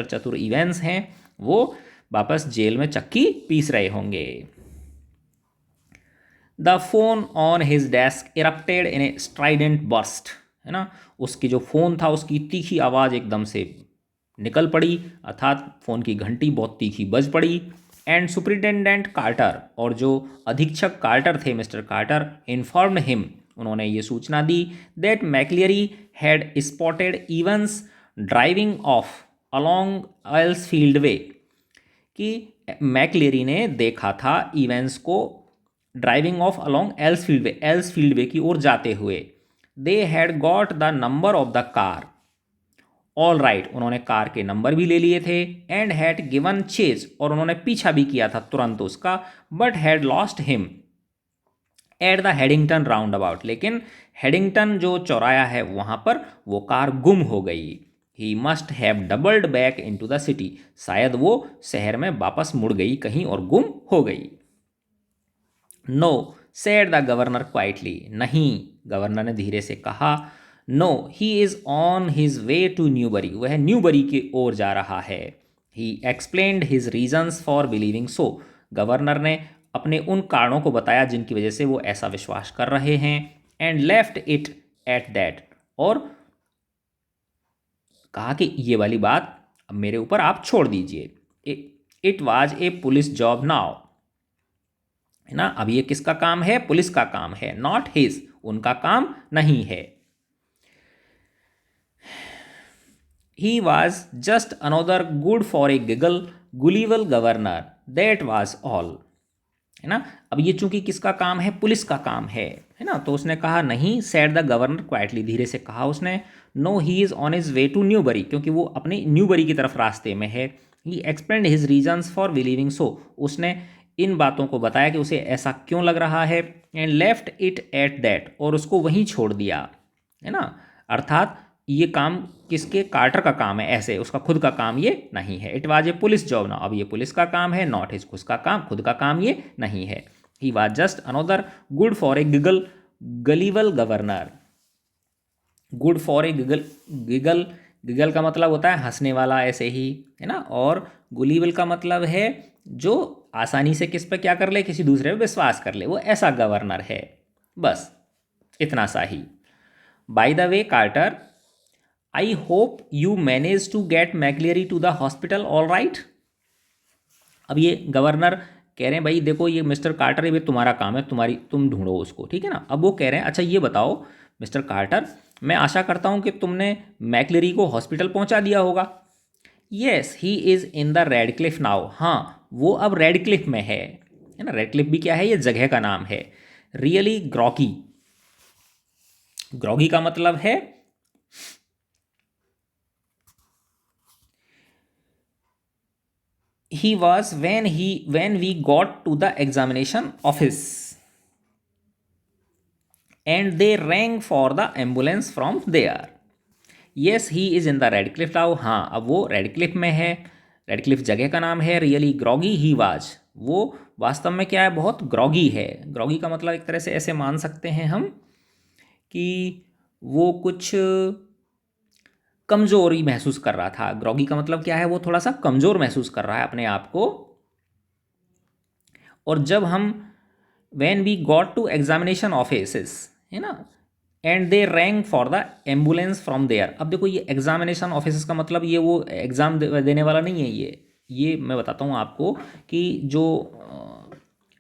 चतुर इवेंट्स हैं वो वापस जेल में चक्की पीस रहे होंगे। The phone on his desk erupted in A Strident burst, है ना, उसकी जो फ़ोन था उसकी तीखी आवाज़ एकदम से निकल पड़ी, अर्थात फ़ोन की घंटी बहुत तीखी बज पड़ी। एंड सुपरिटेंडेंट कार्टर, और जो अधीक्षक कार्टर थे, मिस्टर कार्टर, इन्फॉर्म्ड हिम, उन्होंने ये सूचना दी, that McLeery had spotted Evans driving off along Elsfield Way, कि मैक्लेरी ने देखा था इवेंट्स को driving off along Elsfield Way की ओर जाते हुए। They had got the number of the car, all right, उन्होंने कार के नंबर भी ले लिए थे। एंड हैड गिवन चेज, और उन्होंने पीछा भी किया था तुरंत उसका। But had lost him at the Headington roundabout, लेकिन हेडिंगटन जो चौराया है वहाँ पर वो कार गुम हो गई। He must have doubled back into the city, शायद वो शहर में वापस मुड़ गई कहीं और गुम हो गई। No, said the governor quietly, नहीं, गवर्नर ने धीरे से कहा। No, he is on his way to Newbury, वह न्यूबरी की ओर जा रहा है। He explained his reasons for believing so, governor ने अपने उन कारणों को बताया जिनकी वजह से वो ऐसा विश्वास कर रहे हैं। And left it at that, और कहा कि ये वाली बात अब मेरे ऊपर आप छोड़ दीजिए। It was a police job now, है ना, अब ये किसका काम है? पुलिस का काम है, नॉट हिज, उनका काम नहीं है। He was just another good for a gullible governor, that was all, है ना। अब ये चूंकि किसका काम है? पुलिस का काम है ना, तो उसने कहा नहीं, सेड द गवर्नर क्वाइटली, धीरे से कहा उसने। No, he is on his way to Newbury, क्योंकि वो अपने न्यूबरी की तरफ रास्ते में है। He explained his reasons for believing so, उसने इन बातों को बताया कि उसे ऐसा क्यों लग रहा है, and left it at that, और उसको वहीं छोड़ दिया, है ना। अर्थात ये काम किसके, कार्टर का काम है, ऐसे उसका खुद का काम ये नहीं है। It was a police job ना, अब ये पुलिस का काम है, नॉट हिज खुद का काम ये नहीं है। He was just another good for a giggle gullible governor. Good for a giggle, giggle गिगल का मतलब होता है हंसने वाला, ऐसे ही, है ना। और गुलीवल का मतलब है जो आसानी से किस पे क्या कर ले, किसी दूसरे पे विश्वास कर ले, वो ऐसा गवर्नर है। बस इतना सा ही। By the way Carter, I hope you manage to get McLeery to the hospital all right. अब ये गवर्नर कह रहे हैं भाई देखो ये मिस्टर कार्टर, ये तुम्हारा काम है, तुम ढूंढो उसको, ठीक है ना। अब वो कह रहे हैं अच्छा ये बताओ मिस्टर कार्टर, मैं आशा करता हूँ कि तुमने मैकलियरी को हॉस्पिटल पहुँचा दिया होगा। Yes he is in the Radcliffe now, हाँ वो अब रेडक्लिफ में है ना। रेडक्लिफ भी क्या है, ये जगह का नाम है। रियली ग्रॉगी, ग्रॉगी का मतलब है he was when we got to the examination office and they rang for the ambulance from there. yes he is in the Radcliffe now, हाँ अब वो रेडक्लिफ में है, रेडक्लिफ जगह का नाम है। रियली ग्रॉगी ही वाज, वो वास्तव में क्या है, बहुत ग्रॉगी है। ग्रॉगी का मतलब एक तरह से ऐसे मान सकते हैं हम कि वो कुछ कमज़ोरी महसूस कर रहा था। ग्रॉगी का मतलब क्या है, वो थोड़ा सा कमज़ोर महसूस कर रहा है अपने आप को। और जब हम when we got to examination offices, है ना, and they rang for the ambulance from there. अब देखो ये एग्जामिनेशन ऑफिसेस का मतलब ये वो एग्ज़ाम देने वाला नहीं है, ये मैं बताता हूँ आपको कि जो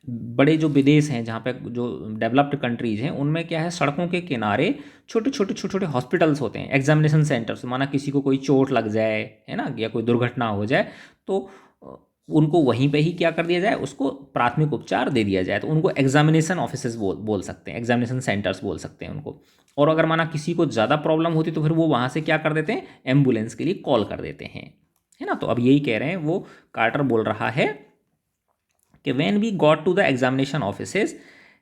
बड़े जो विदेश हैं, जहाँ पे जो डेवलप्ड कंट्रीज़ हैं, उनमें क्या है, सड़कों के किनारे छोटे छोटे हॉस्पिटल्स होते हैं, एग्जामिनेशन सेंटर्स। माना किसी को कोई चोट लग जाए, है ना, या कोई दुर्घटना हो जाए, तो उनको वहीं पे ही क्या कर दिया जाए, उसको प्राथमिक उपचार दे दिया जाए। तो उनको एग्जामिनेशन ऑफिसेस बोल सकते हैं, एग्जामिनेशन सेंटर्स बोल सकते हैं उनको। और अगर माना किसी को ज़्यादा प्रॉब्लम होती तो फिर वो वहाँ से क्या कर देते हैं, एम्बुलेंस के लिए कॉल कर देते हैं, है ना। तो अब यही कह रहे हैं, वो कार्टर बोल रहा है कि when we got to the examination offices,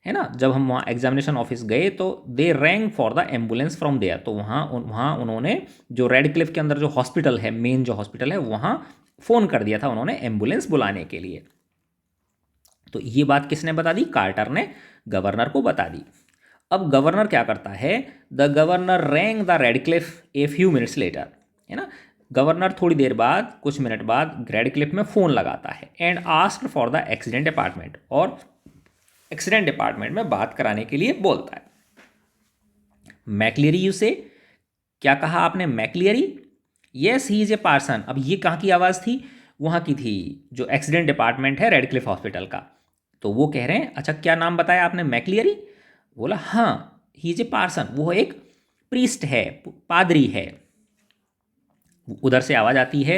है ना, जब हम वहाँ एग्जामिनेशन ऑफिस गए तो they rang for the ambulance from there, तो वहाँ उन्होंने जो रेडक्लिफ के अंदर जो हॉस्पिटल है, मेन जो हॉस्पिटल है, वहाँ फ़ोन कर दिया था उन्होंने एम्बुलेंस बुलाने के लिए। तो ये बात किसने बता दी, कार्टर ने गवर्नर को बता दी। अब गवर्नर क्या करता है, the governor rang the Radcliffe a few minutes later, है ना। गवर्नर थोड़ी देर बाद, कुछ मिनट बाद रेडक्लिफ में फ़ोन लगाता है, and asked for the accident department, और एक्सीडेंट डिपार्टमेंट में बात कराने के लिए बोलता है। मैकलियरी यू से, क्या कहा आपने, McLeery. Yes he is a parson. अब ये कहाँ की आवाज़ थी, वहाँ की थी, जो एक्सीडेंट डिपार्टमेंट है रेडक्लिफ हॉस्पिटल का। तो वो कह रहे हैं अच्छा क्या नाम बताया आपने, मैकलियरी। बोला हाँ, ही इज़ ए पार्सन, वो एक प्रीस्ट है, पादरी है। उधर से आवाज़ आती है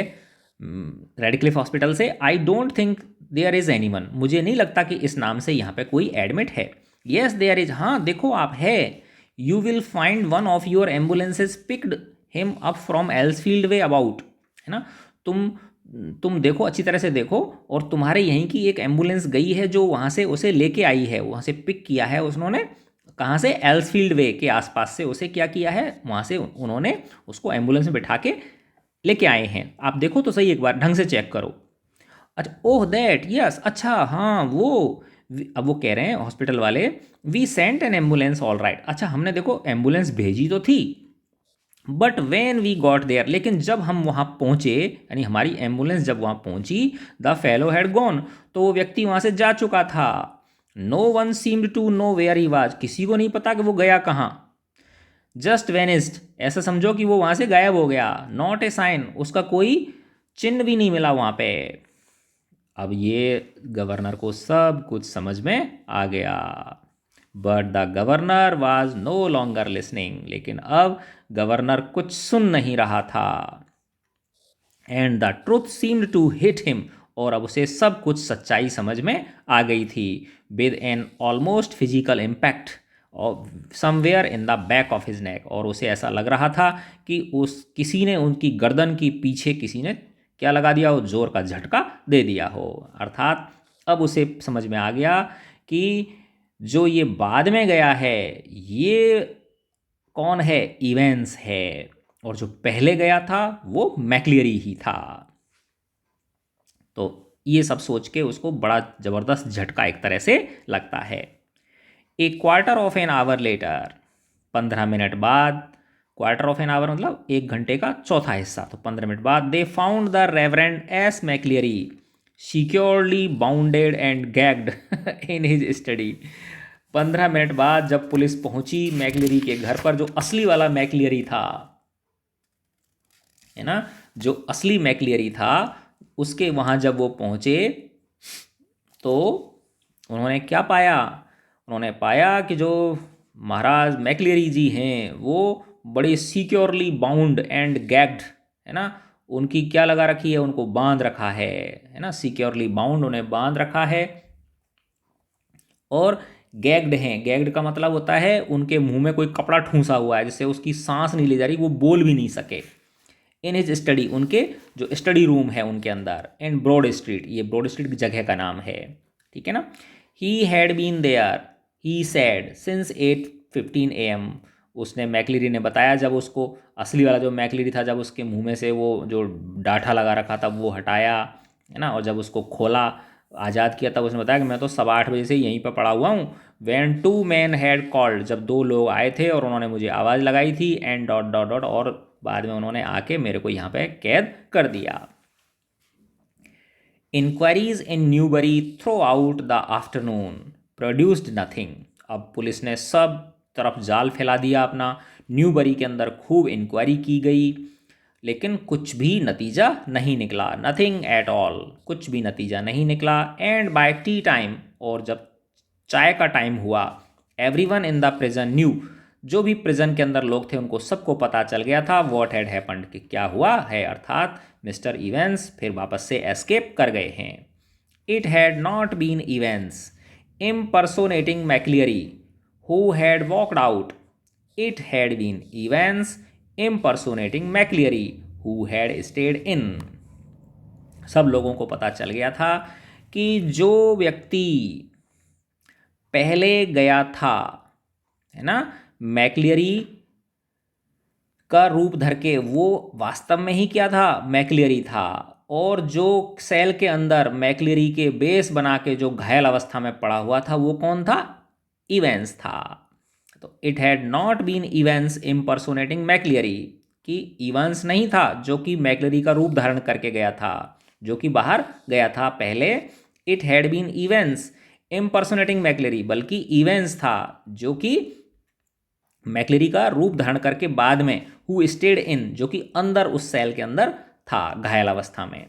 रेडक्लिफ हॉस्पिटल से, I don't think there is anyone, मुझे नहीं लगता कि इस नाम से यहाँ पे कोई एडमिट है। येस देयर इज़, हाँ देखो आप है। You will find one of your ambulances picked him up from Elsfield Way about, है ना। तुम देखो, अच्छी तरह से देखो, और तुम्हारे यहीं की एक एम्बुलेंस गई है जो वहाँ से उसे लेके आई है, वहाँ से पिक किया है उन्होंने। कहाँ से, एल्सफील्ड वे के आसपास से उसे क्या किया है, वहाँ से उन्होंने उसको एम्बुलेंस में बिठा के लेके आए हैं। आप देखो तो सही, एक बार ढंग से चेक करो। अच्छा, ओह दैट, यस, अच्छा हाँ वो। अब वो कह रहे हैं हॉस्पिटल वाले, we sent an ambulance all right, अच्छा हमने देखो एम्बुलेंस भेजी तो थी, but when we got there, लेकिन जब हम वहाँ पहुँचे, यानी हमारी एम्बुलेंस जब वहाँ पहुँची, द फेलो हैड गॉन, तो वो व्यक्ति वहाँ से जा चुका था। No one seemed to know where he was, किसी को नहीं पता कि वो गया कहाँ। जस्ट वेनिस्ड, ऐसा समझो कि वो वहाँ से गायब हो गया। नॉट ए साइन, उसका कोई चिन्ह भी नहीं मिला वहाँ पे। अब ये गवर्नर को सब कुछ समझ में आ गया। But the governor was no longer listening, लेकिन अब गवर्नर कुछ सुन नहीं रहा था। And the truth seemed to hit him, और अब उसे सब कुछ सच्चाई समझ में आ गई थी। With an almost physical impact somewhere in the back of his neck, और उसे ऐसा लग रहा था कि उस किसी ने उनकी गर्दन की पीछे किसी ने क्या लगा दिया हो, जोर का झटका दे दिया हो। अर्थात अब उसे समझ में आ गया कि जो ये बाद में गया है ये कौन है, इवेंस है, और जो पहले गया था वो मैक्लियरी ही था। तो ये सब सोच के उसको बड़ा ज़बरदस्त झटका एक तरह से लगता है। ए quarter of an hour later, 15 minute बाद, क्वार्टर ऑफ एन आवर मतलब 1 घंटे का चौथा हिस्सा, तो 15 मिनट बाद, they found the Reverend S McLeery securely bounded and gagged in his study. 15 minute बाद जब पुलिस पहुंची मैक्लियरी के घर पर, जो असली वाला मैक्लियरी था, है ना, जो असली मैक्लियरी था, उसके वहाँ जब वो पहुँचे तो उन्होंने क्या पाया, उन्होंने पाया कि जो महाराज मैक्लियरी जी हैं वो बड़े सिक्योरली बाउंड एंड गैग्ड, है ना, उनकी क्या लगा रखी है, उनको बांध रखा है ना, सिक्योरली बाउंड, उन्हें बांध रखा है, और गैग्ड हैं। गैग्ड का मतलब होता है उनके मुंह में कोई कपड़ा ठूंसा हुआ है जिससे उसकी सांस नहीं ली जा रही, वो बोल भी नहीं सके। इन हिज स्टडी, उनके जो स्टडी रूम है उनके अंदर, इन ब्रॉड स्ट्रीट, ये ब्रॉड स्ट्रीट की जगह का नाम है, ठीक है ना। He had been there, he said, since 8:15 AM। उसने, मैक्लियरी ने बताया, जब उसको असली वाला जो मैक्लियरी था, जब उसके मुंह में से वो जो डाठा लगा रखा था वो हटाया, है ना, और जब उसको खोला, आज़ाद किया, तब उसने बताया कि मैं तो 8:15 से यहीं पर पड़ा हुआ हूँ। वैन 2 men हैड कॉल्ड, जब 2 लोग आए थे और उन्होंने मुझे आवाज़ लगाई थी, एंड डॉट डॉट डॉट, और बाद में उन्होंने आके मेरे को यहाँ पे कैद कर दिया। Inquiries in Newbury throughout the afternoon produced nothing. अब पुलिस ने सब तरफ जाल फैला दिया अपना, न्यूबरी के अंदर खूब इंक्वायरी की गई, लेकिन कुछ भी नतीजा नहीं निकला, नथिंग एट ऑल, कुछ भी नतीजा नहीं निकला। एंड बाय टी टाइम, और जब चाय का टाइम हुआ, everyone in the prison new, जो भी प्रिजन के अंदर लोग थे उनको सबको पता चल गया था व्हाट हैड हैपेंड, कि क्या हुआ है, अर्थात मिस्टर इवेंस फिर वापस से एस्केप कर गए हैं। It had not been Evans impersonating McLeary who had walked out, it had been Evans impersonating McLeary who had stayed in। सब लोगों को पता चल गया था कि जो व्यक्ति पहले गया था, है ना, मैक्लियरी का रूप धर के, वो वास्तव में ही क्या था, मैक्लियरी था, और जो सेल के अंदर मैक्लियरी के बेस बना के जो घायल अवस्था में पड़ा हुआ था वो कौन था, इवेंस था। तो it had not been Evans impersonating McLeery, कि इवेंस नहीं था जो कि मैक्लियरी का रूप धारण करके गया था, जो कि बाहर गया था पहले। It had been Evans impersonating मैक्लियरी, बल्कि इवेंस था जो कि मैक्लियरी का रूप धारण करके बाद में हु स्टेड इन, जो कि अंदर उस सेल के अंदर था घायल अवस्था में।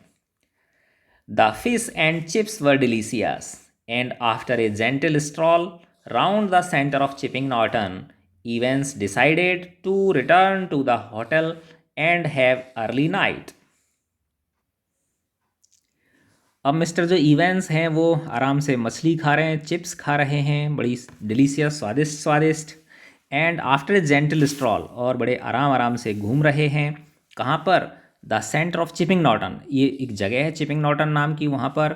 The fish and chips were delicious, and after a gentle stroll round the centre of Chipping Norton, Evans decided to return to the hotel and have early night. अब मिस्टर जो इवेंस हैं वो आराम से मछली खा रहे हैं, चिप्स खा रहे हैं, बड़ी डिलीशियस, स्वादिष्ट स्वादिष्ट, and after a gentle stroll, और बड़े आराम आराम से घूम रहे हैं। कहाँ पर, the centre of Chipping Norton, ये एक जगह है चिपिंग नॉर्टन नाम की, वहाँ पर।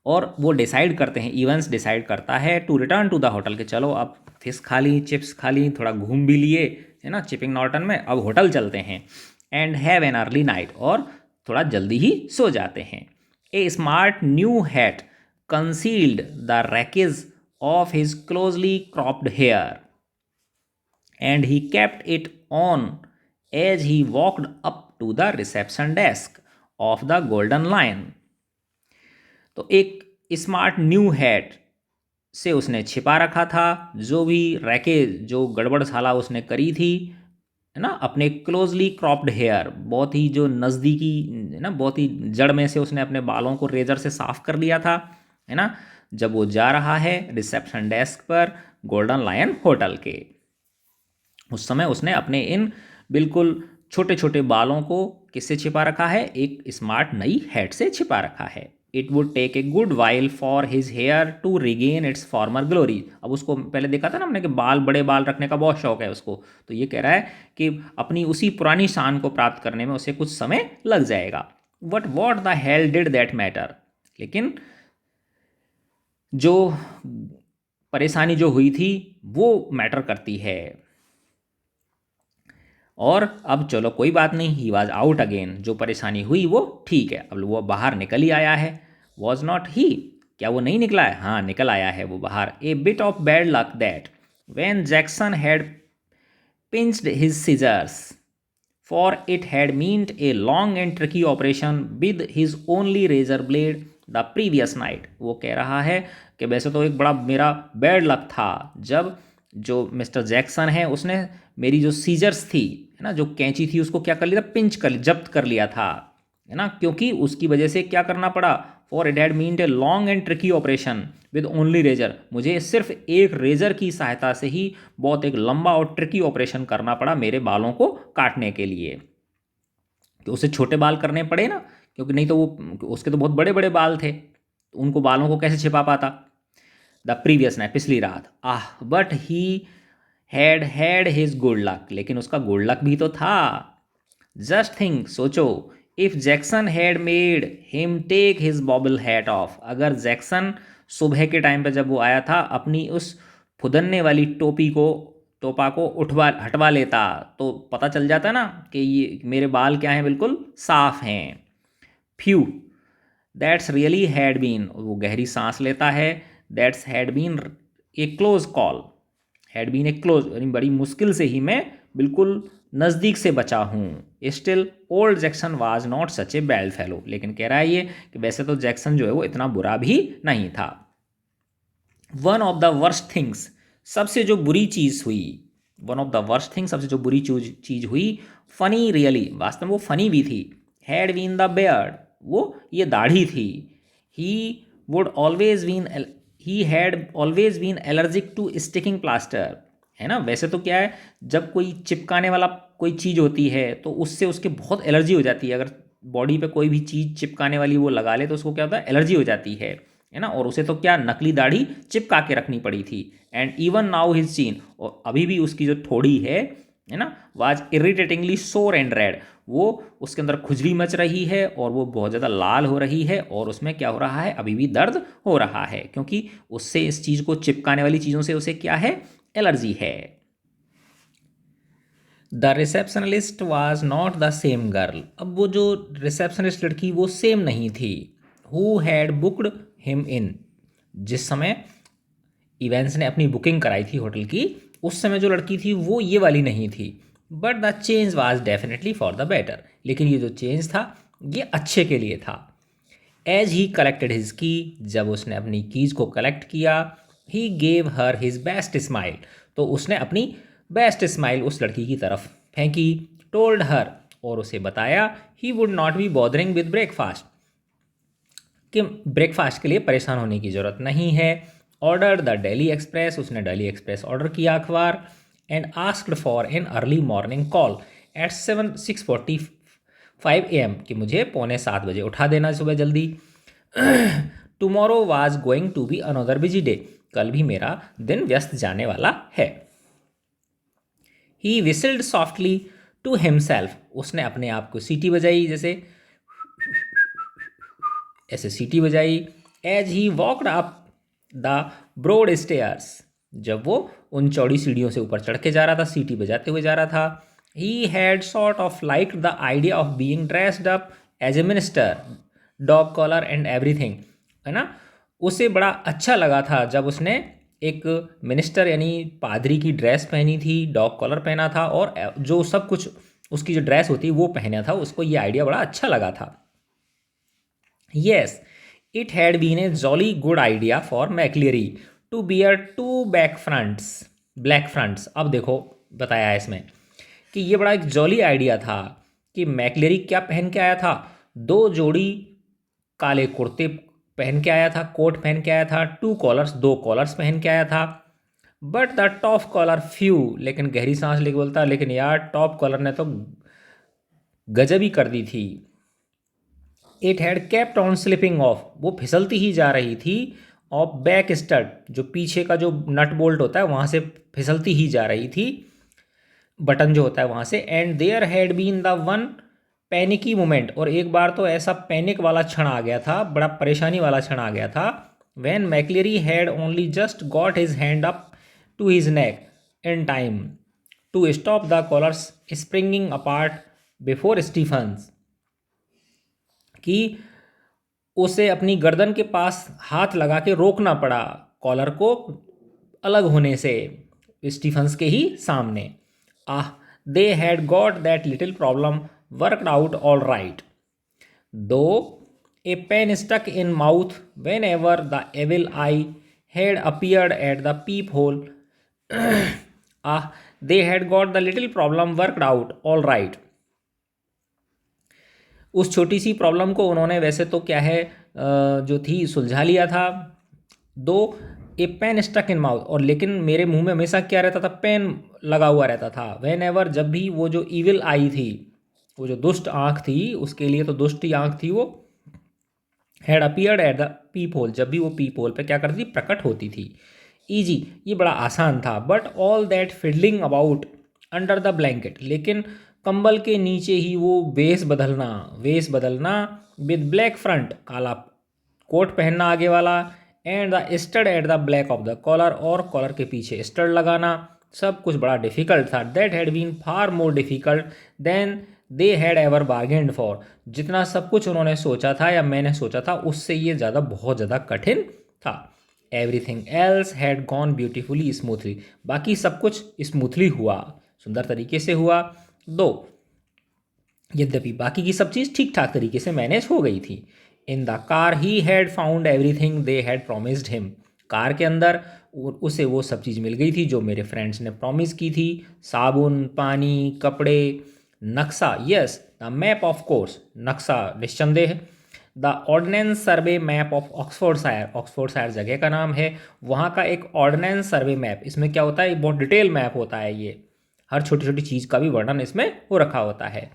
और वो डिसाइड करते हैं, इवेंस डिसाइड करता है to return to the hotel, कि चलो अब फिश खा ली, चिप्स खा ली, थोड़ा घूम भी लिए, है ना, चिपिंग नॉर्टन में, अब होटल चलते हैं। And have an early night, और थोड़ा जल्दी ही सो जाते हैं। A smart new hat concealed the wreckage of his closely cropped hair, and he kept it on as he walked up to the reception desk of the Golden Lion। तो एक smart new hat से उसने छिपा रखा था जो भी wreckage, जो गड़बड़साला उसने करी थी, है ना, अपने क्लोजली क्रॉप्ड हेयर, बहुत ही जो नज़दीकी, है ना, बहुत ही जड़ में से उसने अपने बालों को रेजर से साफ कर लिया था, है ना, जब वो जा रहा है रिसेप्शन डेस्क पर गोल्डन लायन होटल के। उस समय उसने अपने इन बिल्कुल छोटे छोटे बालों को किससे छिपा रखा है, एक स्मार्ट नई हैट से छिपा रखा है। It would take a good while for his hair to regain its former glory. अब उसको पहले देखा था ना हमने कि बाल, बड़े बाल रखने का बहुत शौक है उसको, तो ये कह रहा है कि अपनी उसी पुरानी शान को प्राप्त करने में उसे कुछ समय लग जाएगा। But what the hell did that matter, लेकिन जो परेशानी जो हुई थी वो मैटर करती है। और अब चलो कोई बात नहीं, ही वॉज आउट अगेन, जो परेशानी हुई वो ठीक है, अब वो बाहर निकल ही आया है। वॉज नॉट ही, क्या वो नहीं निकला है? हाँ निकल आया है वो बाहर। A bit of bad luck that when Jackson had pinched his scissors, for it had meant a long and tricky operation with his only razor blade the previous night। वो कह रहा है कि वैसे तो एक बड़ा मेरा बैड लक था जब जो मिस्टर जैक्सन है उसने मेरी जो सीजर्स थी, है ना, जो कैंची थी उसको क्या कर लिया था, पिंच कर, जब्त कर लिया था, है ना, क्योंकि उसकी वजह से क्या करना पड़ा, for it had meant a long and tricky operation with only razor, मुझे सिर्फ एक रेजर की सहायता से ही बहुत एक लंबा और ट्रिकी ऑपरेशन करना पड़ा मेरे बालों को काटने के लिए। तो उसे छोटे बाल करने पड़े ना, क्योंकि नहीं तो वो उसके तो बहुत बड़े बड़े बाल थे, तो उनको बालों को कैसे छिपा पाता। द प्रीवियस नाइट, पिछली रात, but he had had his good luck, लेकिन उसका गुड लक भी तो था। जस्ट थिंक, सोचो, if Jackson had made him take his bobble hat off, अगर जैक्सन सुबह के टाइम पे जब वो आया था अपनी उस फुदनने वाली टोपा को उठवा हटवा लेता, तो पता चल जाता ना कि ये मेरे बाल क्या हैं, बिल्कुल साफ हैं। Phew, that's really had been, वो गहरी सांस लेता है, that's had been a close call, had been a close, यानी बड़ी मुश्किल से ही मैं बिल्कुल नज़दीक से बचा हूँ। Still old Jackson was not such a bad fellow, लेकिन कह रहा है ये कि वैसे तो जैक्सन जो है वो इतना बुरा भी नहीं था। One of the worst things, सबसे जो बुरी चीज़ हुई, one of the worst thing, सबसे जो बुरी चीज़ हुई, फनी रियली, वास्तव में वो फनी भी थी, हैड बीन द बेयर्ड, वो ये दाढ़ी थी। He would always been he had always been allergic to sticking plaster, है ना, वैसे तो क्या है, जब कोई चिपकाने वाला कोई चीज़ होती है तो उससे उसके बहुत एलर्जी हो जाती है, अगर बॉडी पे कोई भी चीज़ चिपकाने वाली वो लगा ले तो उसको क्या होता है, एलर्जी हो जाती है ना, और उसे तो क्या नकली दाढ़ी चिपका के रखनी पड़ी थी। एंड इवन नाउ हिज चीन, और अभी भी उसकी जो थोड़ी है ना, वाज इरिटेटिंगली सोर एंड रेड, वो उसके अंदर खुजली मच रही है और वो बहुत ज़्यादा लाल हो रही है, और उसमें क्या हो रहा है, अभी भी दर्द हो रहा है, क्योंकि उससे इस चीज़ को चिपकाने वाली चीज़ों से उसे क्या है, एलर्जी है। The receptionist was not the same girl, अब वो जो रिसेप्शनिस्ट लड़की वो सेम नहीं थी। Who had booked him in, जिस समय इवेंट्स ने अपनी बुकिंग कराई थी होटल की, उस समय जो लड़की थी वो ये वाली नहीं थी। But the change was definitely for the better, लेकिन ये जो चेंज था ये अच्छे के लिए था। एज ही कलेक्टेड हिज की, जब उसने अपनी कीज को कलेक्ट किया, he gave her his best smile, तो उसने अपनी बेस्ट स्माइल उस लड़की की तरफ फेंकी। टोल्ड हर, और उसे बताया, he would not be bothering with breakfast, कि ब्रेकफास्ट के लिए परेशान होने की ज़रूरत नहीं है। ऑर्डर द डेली एक्सप्रेस, उसने डेली एक्सप्रेस ऑर्डर किया अखबार। And asked for an early morning call at 6:45 AM, कि मुझे 6:45 बजे उठा देना सुबह जल्दी। Tomorrow was going to be another busy day, कल भी मेरा दिन व्यस्त जाने वाला है। He whistled softly to himself, उसने अपने आप को सीटी बजाई, जैसे ऐसे सीटी बजाई। As he walked up the broad stairs, जब वो उन चौड़ी सीढ़ियों से ऊपर चढ़ के जा रहा था, सीटी बजाते हुए जा रहा था। He had sort of like the idea of being dressed up as a minister, dog collar and everything, है ना, उसे बड़ा अच्छा लगा था जब उसने एक मिनिस्टर यानी पादरी की ड्रेस पहनी थी, डॉग कॉलर पहना था, और जो सब कुछ उसकी जो ड्रेस होती है वो पहना था, उसको ये आइडिया बड़ा अच्छा लगा था। Yes, it had been a jolly good idea for McLeary to wear two black fronts। अब देखो बताया है इसमें कि ये बड़ा एक जॉली आइडिया था कि मैकलेरी क्या पहन के आया था, 2 जोड़ी काले कुर्ते पहन के आया था, कोट पहन के आया था, 2 कॉलर्स पहन के आया था। But the top collar phew, लेकिन गहरी सांस लेके बोलता, लेकिन यार टॉप कॉलर ने तो गजब ही कर दी थी। It had kept on slipping off, वो फिसलती ही जा रही थी। ऑफ बैक स्टड, जो पीछे का जो नट बोल्ट होता है वहाँ से फिसलती ही जा रही थी, बटन जो होता है वहाँ से। And there had been the one panicky moment, और एक बार तो ऐसा पैनिक वाला क्षण आ गया था, बड़ा परेशानी वाला क्षण आ गया था, when McLeery had only just got his hand up to his neck in time to stop the collars springing apart before Stephens, कि उसे अपनी गर्दन के पास हाथ लगा के रोकना पड़ा कॉलर को अलग होने से स्टीफन्स के ही सामने। Ah, they had got that little problem worked out all right, though a pen stuck in mouth whenever the evil eye had appeared at the pep whole. Ah, they had got the little problem worked out all right. उस छोटी सी problem को उन्होंने वैसे तो क्या है जो थी सुलझा लिया था। दो a pen stuck in mouth, और लेकिन मेरे मुंह में हमेशा क्या रहता था, पेन लगा हुआ रहता था। वेन एवर, जब भी वो जो इविल आई थी, वो जो दुष्ट आँख थी, उसके लिए तो दुष्ट ही आँख थी वो, had appeared at the pep hole, जब भी वो पीप होल पे क्या करती थी, प्रकट होती थी। ईजी, ये बड़ा आसान था। But all that fiddling about under the blanket, लेकिन कंबल के नीचे ही वो वेश बदलना विद ब्लैक फ्रंट, काला कोट पहनना आगे वाला, and the stud at the back of the collar, और कॉलर के पीछे स्टड लगाना, सब कुछ बड़ा डिफ़िकल्ट था। That had been far more difficult than they had ever bargained for, जितना सब कुछ उन्होंने सोचा था या मैंने सोचा था, उससे ये ज़्यादा बहुत ज़्यादा कठिन था। Everything else had gone beautifully smoothly, बाकी सब कुछ स्मूथली हुआ, सुंदर तरीके से हुआ। दो, यद्यपि बाकी की सब चीज़ ठीक ठाक तरीके से मैनेज हो गई थी। In the car he had found everything they had promised him, car के अंदर उसे वो सब चीज़ मिल गई थी जो मेरे फ्रेंड्स ने प्रॉमिस की थी। साबुन, पानी, कपड़े, नक्शा, yes the map of course, नक्शा निस्संदेह। The Ordnance Survey map of Oxfordshire, Oxfordshire जगह का नाम है, वहाँ का एक ऑर्डिनेंस सर्वे मैप, इसमें क्या होता है, बहुत डिटेल मैप होता है, ये हर छोटी छोटी चीज़ का भी वर्णन इसमें हो रखा होता है।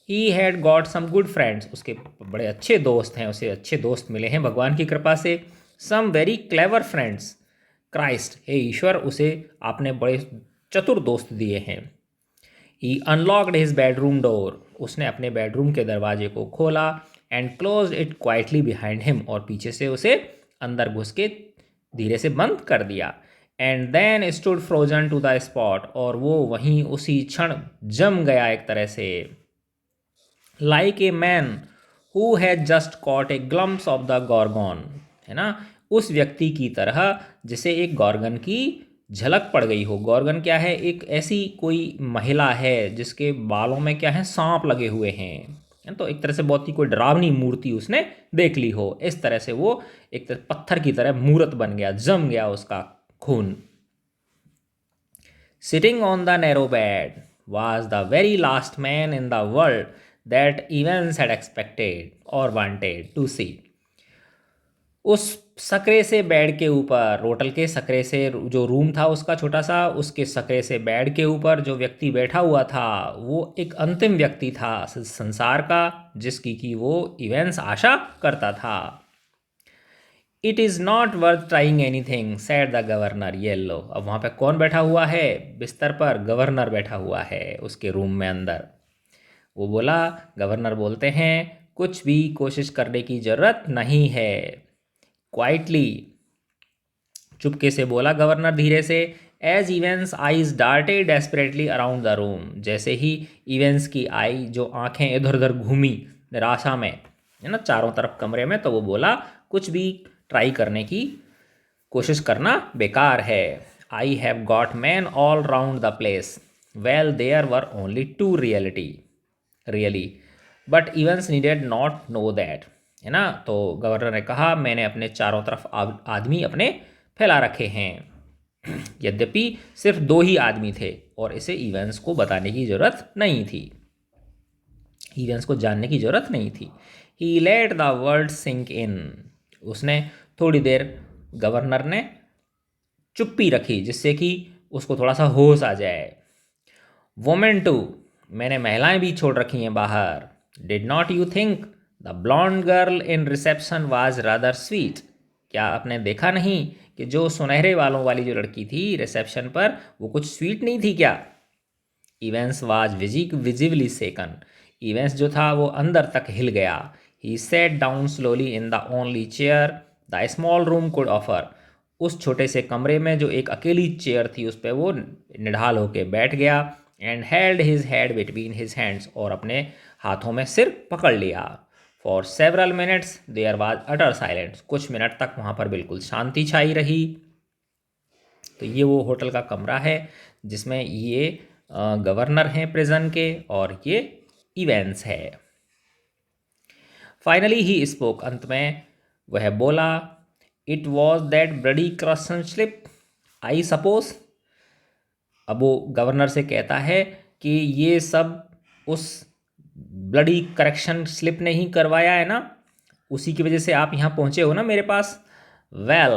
He had got some good friends, उसके बड़े अच्छे दोस्त हैं, उसे अच्छे दोस्त मिले हैं भगवान की कृपा से। Some very clever friends, Christ, हे ईश्वर, उसे आपने बड़े चतुर दोस्त दिए हैं। He unlocked his bedroom door, उसने अपने बेडरूम के दरवाजे को खोला, and close it quietly behind him, और पीछे से उसे अंदर घुस के धीरे से बंद कर दिया। And then stood frozen to the spot, और वो वहीं उसी क्षण जम गया एक तरह से। Like a man who has just caught a glimpse of the Gorgon, है ना, उस व्यक्ति की तरह जिसे एक गॉर्गन की झलक पड़ गई हो। गॉर्गन क्या है, एक ऐसी कोई महिला है जिसके बालों में क्या है, सांप लगे हुए हैं, तो एक तरह से बहुत ही कोई डरावनी मूर्ति उसने देख ली हो, इस तरह से वो एक तरह पत्थर की तरह मूर्त बन गया, जम गया उसका खून। Sitting on the narrow bed was the very last man in the world that Evans had expected or wanted to see. उस सकरे से बेड के ऊपर, रोटल के सकरे से जो रूम था उसका छोटा सा, उसके सकरे से बेड के ऊपर जो व्यक्ति बैठा हुआ था, वो एक अंतिम व्यक्ति था संसार का, जिसकी कि वो इवेंस आशा करता था। It is not worth trying any thing sad the governor, ये लो, अब वहाँ पे कौन बैठा हुआ है बिस्तर पर, गवर्नर बैठा हुआ है उसके रूम में अंदर। वो बोला, गवर्नर बोलते हैं, कुछ भी कोशिश करने की ज़रूरत नहीं है। क्वाइटली, चुपके से बोला गवर्नर धीरे से। As Evans' eyes darted desperately around the room, जैसे ही इवेंस की आई जो आंखें इधर उधर घूमी निराशा में, है ना, चारों तरफ कमरे में, तो वो बोला, कुछ भी ट्राई करने की कोशिश करना बेकार है। I have got man all round the place, well there were only two really but Evans needed not know that, है ना। तो गवर्नर ने कहा, मैंने अपने चारों तरफ आदमी अपने फैला रखे हैं, यद्यपि सिर्फ दो ही आदमी थे, और इसे इवेंस को बताने की जरूरत नहीं थी, इवेंस को जानने की जरूरत नहीं थी। He let the word sink in, उसने थोड़ी देर, गवर्नर ने चुप्पी रखी जिससे कि उसको थोड़ा सा होश आ जाए। वुमेन टू, मैंने महिलाएं भी छोड़ रखी हैं बाहर। Did not you think the blonde girl in reception was rather sweet, क्या आपने देखा नहीं कि जो सुनहरे वालों वाली जो लड़की थी रिसेप्शन पर, वो कुछ स्वीट नहीं थी क्या। Evans was visibly shaken, Evans जो था वो अंदर तक हिल गया। He sat down slowly in the only chair the small room could offer. उस छोटे से कमरे में जो एक अकेली चेयर थी उस पर वो निढाल होके बैठ गया। And held his head between his hands, और अपने हाथों में सिर पकड़ लिया। For several minutes there was utter silence. कुछ मिनट तक वहाँ पर बिल्कुल शांति छाई रही। तो ये वो होटल का कमरा है जिसमें ये गवर्नर हैं प्रिजन के, और ये इवेंस है। फाइनली ही स्पोक, अंत में वह बोला, it was that bloody cushion slip I suppose. अब वो गवर्नर से कहता है कि ये सब उस ब्लडी करेक्शन स्लिप ने ही करवाया है ना, उसी की वजह से आप यहाँ पहुँचे हो ना मेरे पास। वेल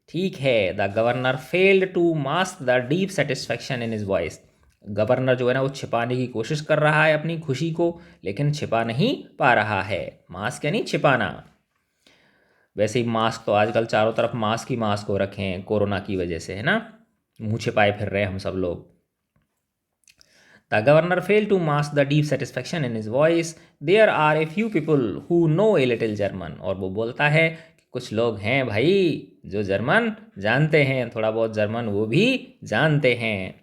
ठीक है। The governor failed to mask the deep satisfaction in his voice. Governor जो है ना वो छिपाने की कोशिश कर रहा है अपनी खुशी को, लेकिन छिपा नहीं पा रहा है। मास्क यानी छिपाना। वैसे ही मास्क तो आजकल चारों तरफ मास्क ही मास्क हो रखे हैं कोरोना की वजह से, है ना, मुंह छिपाए फिर रहे हम सब लोग। The governor fail to mask the deep satisfaction in his voice. There are a few people who know a little German. और वो बोलता है कि कुछ लोग हैं भाई जो जर्मन जानते हैं, थोड़ा बहुत जर्मन वो भी जानते हैं।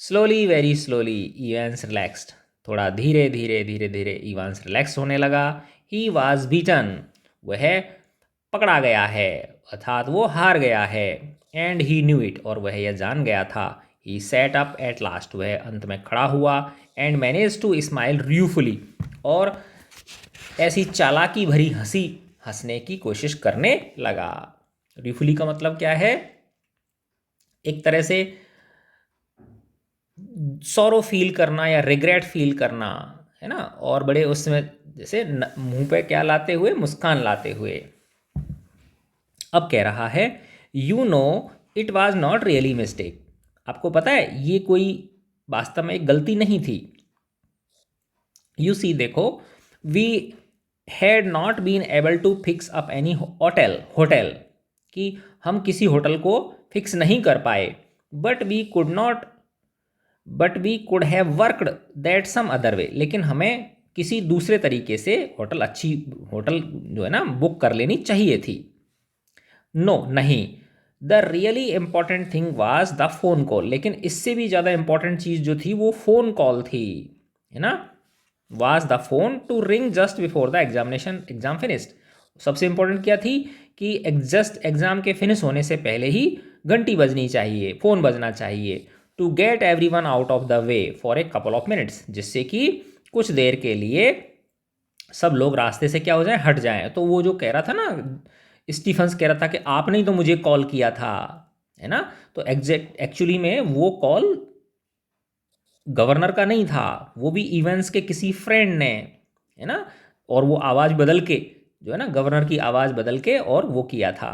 Slowly very slowly Evans relaxed. थोड़ा धीरे धीरे धीरे धीरे इवेंस रिलैक्स होने लगा। ही वॉज बीटन, वह पकड़ा गया है, अर्थात वो हार गया है। एंड ही न्यू इट, और वह यह जान गया था। ही सेट अप एट लास्ट, वह अंत में खड़ा हुआ। एंड मैनेज टू स्माइल रूफुली, और ऐसी चालाकी भरी हंसी हंसने की कोशिश करने लगा। रूफुली का मतलब क्या है? एक तरह से सॉरो फील करना या रिग्रेट फील करना, है ना, और बड़े उसमें जैसे मुंह पे क्या लाते हुए, मुस्कान लाते हुए। अब कह रहा है, you know it was not really mistake. आपको पता है ये कोई वास्तव में एक गलती नहीं थी। यू सी, देखो, we had not been able to fix up any hotel, कि हम किसी होटल को फिक्स नहीं कर पाए। But we could have worked that some other way, लेकिन हमें किसी दूसरे तरीके से अच्छी होटल जो है ना बुक कर लेनी चाहिए थी। नो नहीं, the really important thing was the phone call. लेकिन इससे भी ज़्यादा इंपॉर्टेंट चीज़ जो थी वो फ़ोन कॉल थी, है ना। Was the phone to ring just before the exam finished. सबसे इंपॉर्टेंट क्या थी कि जस्ट एग्जाम के फिनिश होने से पहले ही घंटी बजनी चाहिए, फ़ोन बजना चाहिए। To get everyone out of the way for a couple of minutes, जिससे कि कुछ देर के लिए सब लोग रास्ते से क्या हो जाए, हट जाएं। तो वो जो कह रहा था ना, स्टीफन्स कह रहा था कि आपने ही तो मुझे कॉल किया था, है ना। तो एक्चुअली में वो कॉल गवर्नर का नहीं था, वो भी इवेंस के किसी फ्रेंड ने, है ना, और वो आवाज़ बदल के जो है ना, गवर्नर की आवाज़ बदल के और वो किया था।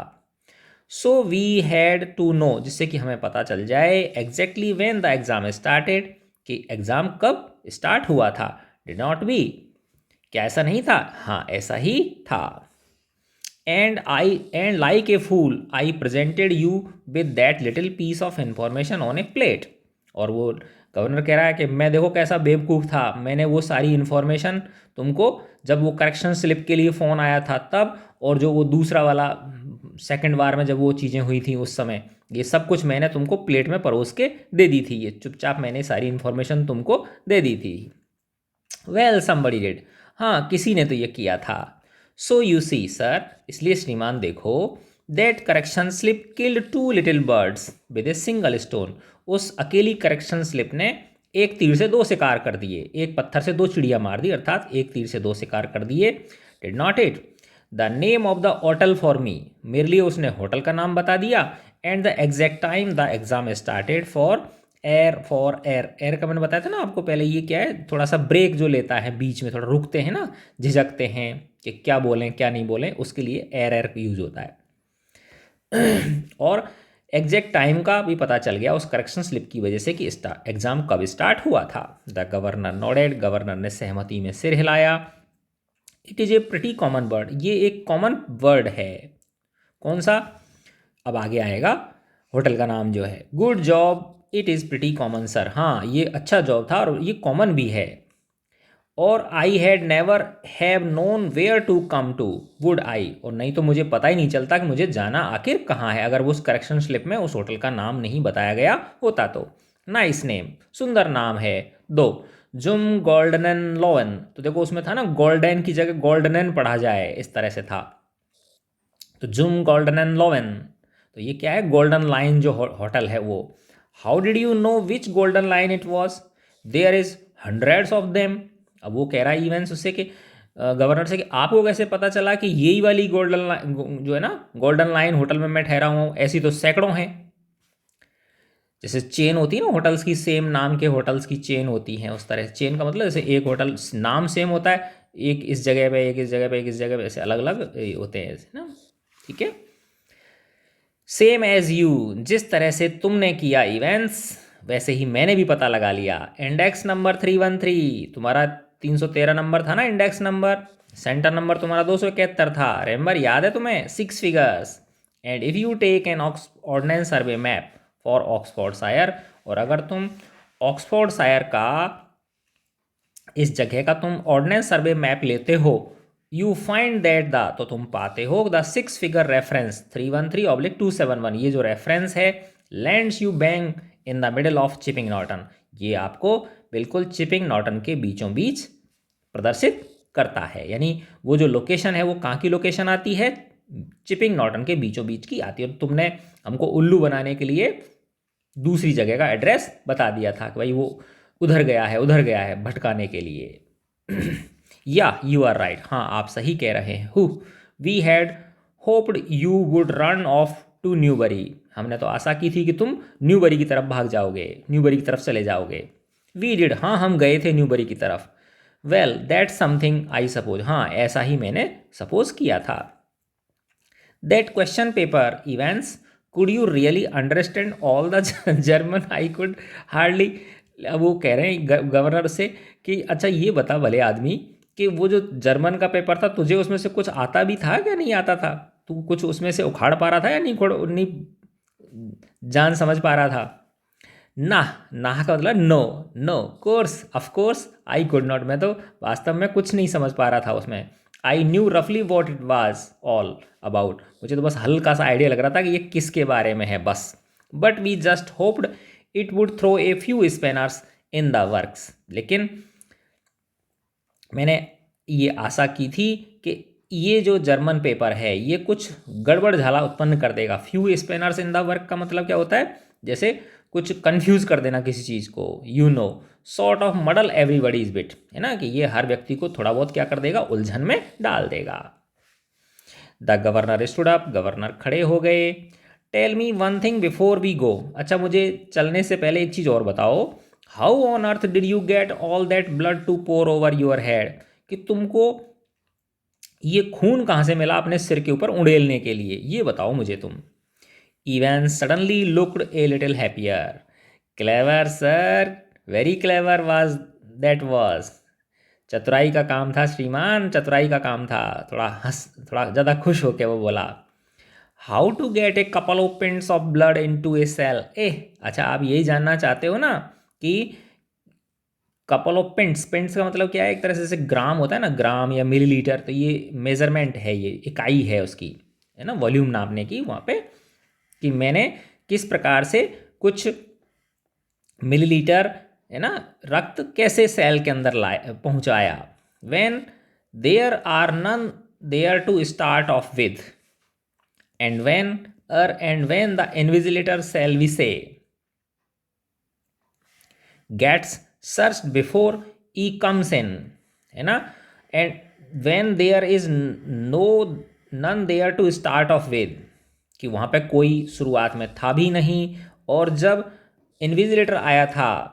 So we had to know, जिससे कि हमें पता चल जाए exactly when the exam started, कि एग्ज़ाम कब स्टार्ट हुआ था। डिड नॉट बी, क्या ऐसा नहीं था? हाँ, ऐसा ही था। And like a fool I presented you with that little piece of information on a plate. और वो गवर्नर कह रहा है कि मैं देखो कैसा बेवकूफ़ था, मैंने वो सारी इन्फॉर्मेशन तुमको, जब वो करेक्शन स्लिप के लिए फ़ोन आया था तब, और जो वो दूसरा वाला सेकंड बार में जब वो चीज़ें हुई थी उस समय, ये सब कुछ मैंने तुमको प्लेट में परोस के दे दी थी। ये चुपचाप मैंने सारी इन्फॉर्मेशन तुमको दे दी थी। वेल समबडी डिड, हाँ किसी ने तो ये किया था। सो यू सी सर, इसलिए श्रीमान देखो, that correction slip killed 2 little birds with a single stone. उस अकेली करेक्शन स्लिप ने एक तीर से 2 शिकार कर दिए, एक पत्थर से 2 चिड़िया मार दी, अर्थात एक तीर से 2 शिकार कर दिए। Did not it the name of the hotel for me, मेरे लिए उसने होटल का नाम बता दिया। And the exact time the exam started for air का मैंने बताया था ना आपको पहले, ये क्या है, थोड़ा सा ब्रेक जो लेता है बीच में, थोड़ा रुकते हैं ना, झिझकते हैं कि क्या बोलें क्या नहीं बोलें, उसके लिए एयर यूज होता है। और एग्जैक्ट टाइम का भी पता चल गया उस करेक्शन स्लिप की वजह से कि एग्जाम कब स्टार्ट हुआ था। द गवर्नर नोडेड, गवर्नर ने सहमति में सिर हिलाया। It is a pretty common word, ये एक कॉमन वर्ड है। कौन सा? अब आगे आएगा होटल का नाम जो है। Good job, it is pretty common sir, हाँ ये अच्छा जॉब था और ये कॉमन भी है। और I had never have known where to come to would I, और नहीं तो मुझे पता ही नहीं चलता कि मुझे जाना आखिर कहाँ है, अगर वो उस करेक्शन स्लिप में उस होटल का नाम नहीं बताया गया होता तो। नाइस नेम, सुंदर नाम है। दो, जुम गोल्डनन लोवन, तो देखो उसमें था ना गोल्डन की जगह गोल्डनन पढ़ा जाए, इस तरह से था। तो जुम गोल्डनन लोवन, तो ये क्या है, गोल्डन लाइन जो होटल है वो। How did you know which golden line it was, there is hundreds of them. अब वो कह रहा है इवेंट्स उससे कि गवर्नर से कि आपको कैसे पता चला कि यही वाली गोल्डन लाइन जो है ना गोल्डन लाइन होटल में मैं ठहरा हूँ, ऐसी तो सैकड़ों हैं। जैसे चेन होती है ना होटल्स की, सेम नाम के होटल्स की चेन होती हैं, उस तरह चेन का मतलब जैसे एक होटल नाम सेम होता है, एक इस जगह पे, एक इस जगह पे, एक इस जगह पे, ऐसे अलग अलग होते हैं ऐसे ना। ठीक है, सेम एज यू, जिस तरह से तुमने किया इवेंट्स वैसे ही मैंने भी पता लगा लिया। इंडेक्स नंबर 313, तुम्हारा 313 नंबर था ना इंडेक्स नंबर, सेंटर नंबर तुम्हारा 271 था, रिमेंबर, याद है तुम्हें, 6 figures. And if you take an Ordnance Survey map for Oxfordshire, और अगर तुम ऑक्सफोर्डशायर का, इस जगह का तुम ऑर्डिनेंस सर्वे मैप लेते हो, यू फाइंड दैट द, तो तुम पाते हो द 6 फिगर रेफरेंस 313/271, ये जो रेफरेंस है lands you bang in the middle of Chipping Norton, ये आपको बिल्कुल चिपिंग नॉर्टन के बीचों बीच प्रदर्शित करता है। यानी वो जो लोकेशन है वो कहाँ की लोकेशन आती है, चिपिंग नॉर्टन के बीचों बीच की आती है। और तुमने हमको उल्लू बनाने के लिए दूसरी जगह का एड्रेस बता दिया था कि भाई वो उधर गया है भटकाने के लिए। या यू आर राइट, हाँ आप सही कह रहे हैं। Huh, we had hoped you would run off to Newbury, हमने तो आशा की थी कि तुम न्यूबरी की तरफ भाग जाओगे, न्यूबरी की तरफ चले जाओगे। वी डिड, हाँ हम गए थे न्यूबरी की तरफ। Well that's something I suppose, हाँ ऐसा ही मैंने सपोज किया था। That question paper events, could you really understand all the German, I could hardly. वो कह रहे हैं गवर्नर से कि अच्छा ये बता भले आदमी कि वो जो जर्मन का पेपर था तुझे उसमें से कुछ आता भी था क्या नहीं आता था, तू कुछ उसमें से उखाड़ पा रहा था या नहीं जान समझ पा रहा था। ना, ना का मतलब no, no course of course I could not, मैं तो वास्तव में कुछ नहीं समझ पा रहा था उसमें। आई न्यू रफली what it was all about, मुझे तो बस हल्का सा आइडिया लग रहा था कि ये किसके बारे में है बस। But we just hoped it would throw a few spanners in the works, लेकिन मैंने ये आशा की थी कि ये जो जर्मन पेपर है ये कुछ गड़बड़ झाला उत्पन्न कर देगा। Few spanners in the work का मतलब क्या होता है, जैसे कुछ कंफ्यूज कर देना किसी चीज़ को, you know, sort of muddle everybody is bit, है ना, कि ये हर व्यक्ति को थोड़ा बहुत क्या कर देगा, उलझन में डाल देगा। The governor stood up, governor खड़े हो गए। Tell me one thing before we go, अच्छा मुझे चलने से पहले एक चीज़ और बताओ। How on earth did you get all that blood to pour over your head, कि तुमको ये खून कहाँ से मिला अपने सिर के ऊपर उड़ेलने के लिए, ये बताओ मुझे तुम। Even suddenly looked a little happier, clever sir, very clever was that was, चतुराई का काम था श्रीमान, चतुराई का काम था, थोड़ा ज़्यादा खुश होकर वो बोला। How to get a couple of pints of blood into a cell, ए अच्छा आप यही जानना चाहते हो ना कि कपल ऑफ पिंट्स, पिंट्स का मतलब क्या है, एक तरह से जैसे ग्राम होता है ना, ग्राम या मिलीलीटर, तो ये मेजरमेंट है, ये इकाई है उसकी, है ना, वॉल्यूम नापने की वहाँ पे, कि मैंने किस प्रकार से कुछ मिलीलीटर, है ना, रक्त कैसे सेल के अंदर लाए पहुँचाया। When there are none there to start off with, and when the invigilator sell we see gets searched before he comes in, है ना, and when there is no none there to start off with, कि वहाँ पे कोई शुरुआत में था भी नहीं, और जब इन्विजिलेटर आया था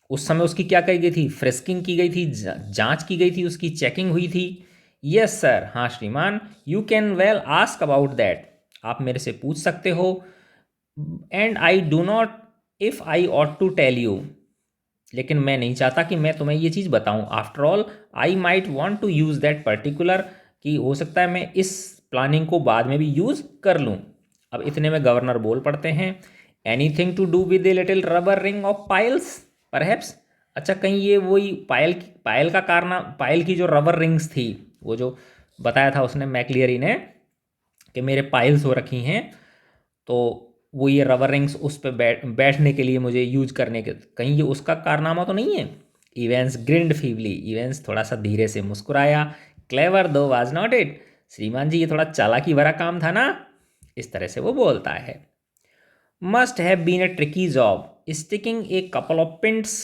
उस समय उसकी क्या कही गई थी, फ्रिस्किंग की गई थी, जांच की गई थी, उसकी चेकिंग हुई थी। यस सर, हाँ श्रीमान, you can well ask about that, आप मेरे से पूछ सकते हो। And I do not if I ought to tell you, लेकिन मैं नहीं चाहता कि मैं तुम्हें ये चीज़ बताऊं। After all I might want to use that particular, कि हो सकता है मैं इस प्लानिंग को बाद में भी यूज़ कर लूँ। अब इतने में गवर्नर बोल पड़ते हैं, anything to do with a little rubber ring of piles perhaps, अच्छा, कहीं ये वही पायल का कारना, पायल की जो रबर रिंग्स थी, वो जो बताया था उसने मैक्लियरी ने कि मेरे पायल्स हो रखी हैं, तो वो ये रबर रिंग्स उस पे बैठने के लिए मुझे यूज करने के, कहीं ये उसका कारनामा तो नहीं है। इवेंस ग्रिंड फीवली, इवेंस थोड़ा सा धीरे से मुस्कुराया। क्लेवर दो वाज नॉट इट, श्रीमान जी ये थोड़ा चालाकी भरा काम था ना, इस तरह से वो बोलता है। Must have been a tricky job sticking a couple of pints.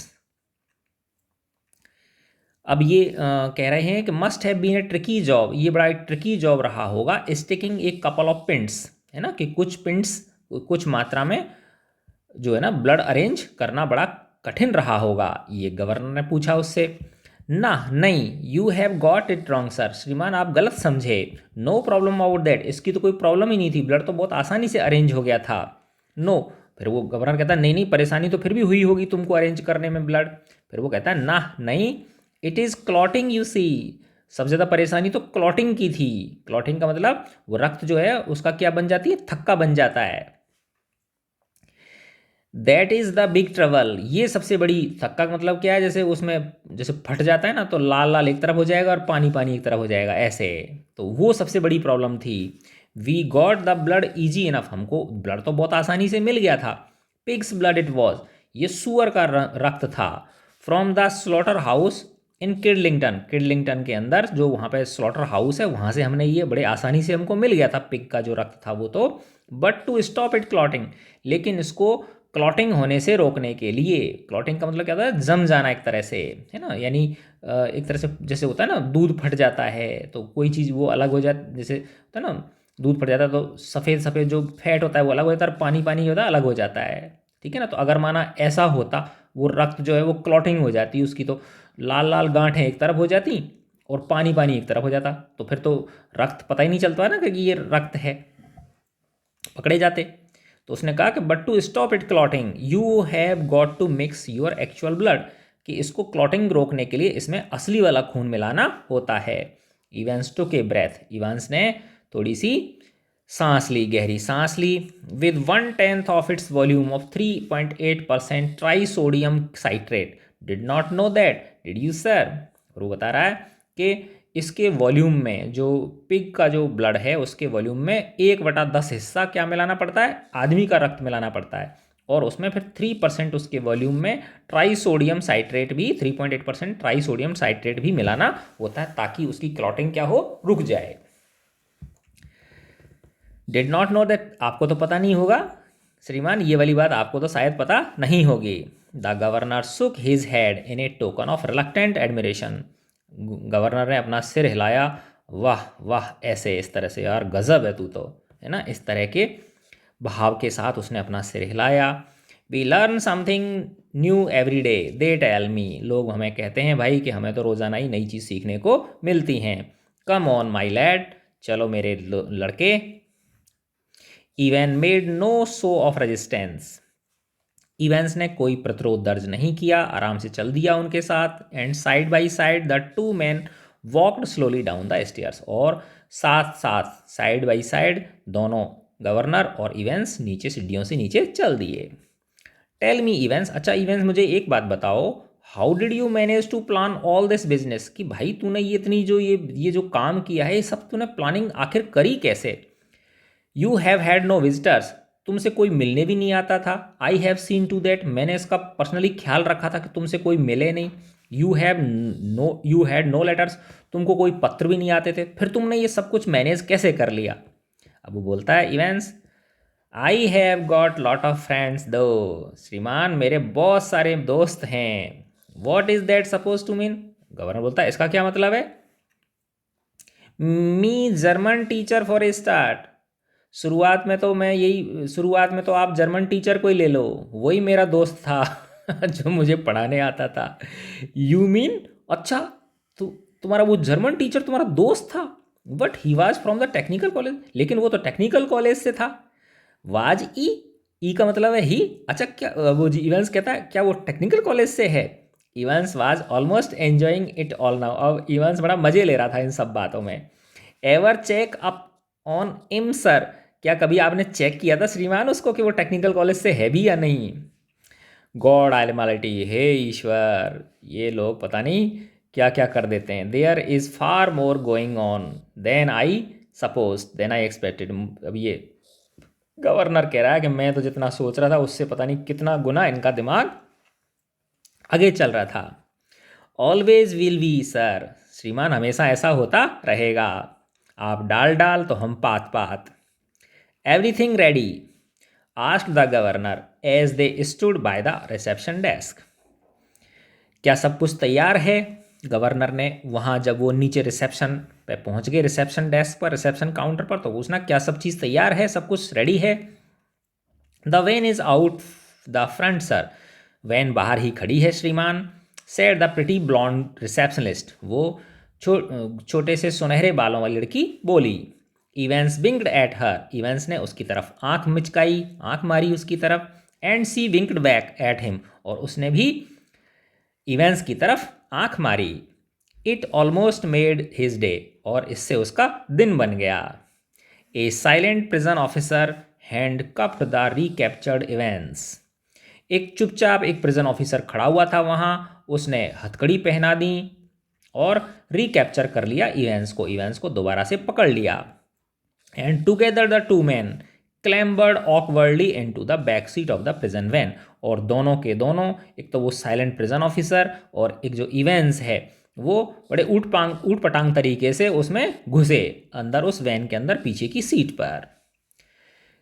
अब ये कह रहे हैं कि must have been a tricky job, ये बड़ा ट्रिकी जॉब रहा होगा। Sticking a couple of pints, है ना, कि कुछ पिंट्स, कुछ मात्रा में जो है ना ब्लड अरेंज करना बड़ा कठिन रहा होगा, ये गवर्नर ने पूछा उससे। ना नहीं, you have got it wrong sir, श्रीमान आप गलत समझे। नो प्रॉब्लम अबाउट दैट, इसकी तो कोई प्रॉब्लम ही नहीं थी, ब्लड तो बहुत आसानी से अरेंज हो गया था। नो, फिर वो गवर्नर कहता है नहीं नहीं, परेशानी तो फिर भी हुई होगी तुमको अरेंज करने में ब्लड। फिर वो कहता है ना नहीं, it is clotting you see, सबसे ज़्यादा परेशानी तो क्लॉटिंग की थी। क्लॉटिंग का मतलब वो रक्त जो है उसका क्या बन जाती है, थक्का बन जाता है। That is the big trouble, ये सबसे बड़ी, थक्का का मतलब क्या है, जैसे उसमें जैसे फट जाता है ना तो लाल लाल एक तरफ हो जाएगा और पानी पानी एक तरफ हो जाएगा ऐसे, तो वो सबसे बड़ी प्रॉब्लम थी। We got the blood easy enough, हमको ब्लड तो बहुत आसानी से मिल गया था। पिग्स ब्लड इट वॉज, ये सुअर का रक्त था। From the slaughter house in Kidlington, Kidlington के अंदर जो वहाँ पे स्लॉटर हाउस है वहाँ से हमने ये बड़े आसानी से हमको मिल गया था पिग का जो रक्त था वो तो। But to stop it clotting, लेकिन इसको क्लॉटिंग होने से रोकने के लिए, क्लॉटिंग का मतलब क्या होता है, जम जाना एक तरह से, है ना, यानी एक तरह से जैसे होता है ना दूध फट जाता है तो कोई चीज़ वो अलग हो जाती, जैसे होता है ना दूध फट जाता है तो सफ़ेद सफ़ेद जो फैट होता है वो अलग हो जाता है और पानी पानी होता है अलग हो जाता है, ठीक है ना। तो अगर माना ऐसा होता, वो रक्त जो है वो क्लॉटिंग हो जाती उसकी, तो लाल लाल गांठें एक तरफ हो जाती और पानी पानी एक तरफ हो जाता, तो फिर तो रक्त पता ही नहीं चलता है ना कि ये रक्त है, पकड़े जाते। तो उसने कहा कि but to stop it clotting you have got to mix your actual blood, कि इसको क्लॉटिंग रोकने के लिए इसमें असली वाला खून मिलाना होता है। Evans took a breath, Evans ने थोड़ी सी सांस ली, गहरी सांस ली। With 1/10 of its volume of 3.8% trisodium citrate, did not know that did you sir. और वो बता रहा है कि इसके वॉल्यूम में, जो पिग का जो ब्लड है उसके वॉल्यूम में 1/10 हिस्सा क्या मिलाना पड़ता है, आदमी का रक्त मिलाना पड़ता है, और उसमें फिर 3% उसके वॉल्यूम में ट्राई सोडियम साइट्रेट भी, 3.8% ट्राई सोडियम साइट्रेट भी मिलाना होता है ताकि उसकी क्लॉटिंग क्या हो, रुक जाए। डिड नॉट नो दैट, आपको तो पता नहीं होगा श्रीमान, ये वाली बात आपको तो शायद पता नहीं होगी। द गवर्नर सुक his head in A token of reluctant admiration, governor ने अपना सिर हिलाया, वाह वाह ऐसे, इस तरह से, यार गजब है तू तो, है ना, इस तरह के भाव के साथ उसने अपना सिर हिलाया। We learn something new every day they tell me, लोग हमें कहते हैं भाई कि हमें तो रोज़ाना ही नई चीज़ सीखने को मिलती हैं। कम ऑन माई लैड, चलो मेरे लड़के। Even made no show of resistance, Evans ने कोई प्रतिरोध दर्ज नहीं किया, आराम से चल दिया उनके साथ। And side by side the two men walked slowly down the stairs, और साथ साथ साइड बाई साइड दोनों, गवर्नर और इवेंस, नीचे सीढ़ियों से नीचे चल दिए। टेल मी इवेंस, अच्छा इवेंस मुझे एक बात बताओ, how did you manage to plan all this business, कि भाई तूने ये इतनी जो ये जो काम किया है ये सब तूने प्लानिंग आखिर करी कैसे। You have had no visitors, तुमसे कोई मिलने भी नहीं आता था। I have seen to that, मैंने इसका पर्सनली ख्याल रखा था कि तुमसे कोई मिले नहीं। यू हैड नो लेटर्स, तुमको कोई पत्र भी नहीं आते थे, फिर तुमने ये सब कुछ मैनेज कैसे कर लिया। अब वो बोलता है Evans, I have got lot of friends though, श्रीमान मेरे बहुत सारे दोस्त हैं। What is that suppose to mean, governor बोलता है इसका क्या मतलब है। Me German teacher for a start, शुरुआत में तो आप जर्मन टीचर को ही ले लो, वही मेरा दोस्त था जो मुझे पढ़ाने आता था। यू मीन, अच्छा तो तुम्हारा वो जर्मन टीचर तुम्हारा दोस्त था, but he was from the technical college, लेकिन वो तो टेक्निकल कॉलेज से था। वाज ई का मतलब है ही, अच्छा क्या वो जी इवेंस कहता है क्या वो टेक्निकल कॉलेज से है। Evans was almost enjoying it all now, अब इवेंस बड़ा मजे ले रहा था इन सब बातों में। एवर चेक अप ऑन इम सर, क्या कभी आपने चेक किया था श्रीमान उसको कि वो टेक्निकल कॉलेज से है भी या नहीं। गॉड आलमाइटी, हे ईश्वर, ये लोग पता नहीं क्या क्या कर देते हैं। There is far more going on than I expected. अब ये गवर्नर कह रहा है कि मैं तो जितना सोच रहा था उससे पता नहीं कितना गुना इनका दिमाग आगे चल रहा था। ऑलवेज विल बी सर, श्रीमान हमेशा ऐसा होता रहेगा। आप डाल डाल तो हम पात पात। Everything ready asked the governor as they stood by the reception desk. क्या सब कुछ तैयार है? गवर्नर ने वहाँ जब वो नीचे रिसेप्शन पे पहुँच गए, रिसेप्शन डेस्क पर, रिसेप्शन काउंटर पर, तो पूछना क्या सब चीज़ तैयार है, सब कुछ रेडी है? The van is out the front sir, van बाहर ही खड़ी है श्रीमान। Said the pretty blonde receptionist, वो छोटे से सुनहरे बालों वाली लड़की बोली। Evans winked at her, Evans ने उसकी तरफ आंख मिचकाई, आंख मारी उसकी तरफ। And she winked back at him, और उसने भी इवेंस की तरफ आंख मारी। It almost made his day, और इससे उसका दिन बन गया। ए silent prison officer handcuffed the recaptured Evans, एक चुपचाप एक प्रिजन ऑफिसर खड़ा हुआ था वहाँ, उसने हथकड़ी पहना दी और रिकैप्चर कर लिया इवेंस को दोबारा से पकड़ लिया। And together the two man clambered awkwardly into the back seat of the prison van, और दोनों के दोनों, एक तो वो साइलेंट प्रिजन ऑफिसर और एक जो इवेंस है, वो बड़े ऊट पटांग तरीके से उसमें घुसे अंदर, उस वैन के अंदर पीछे की सीट पर।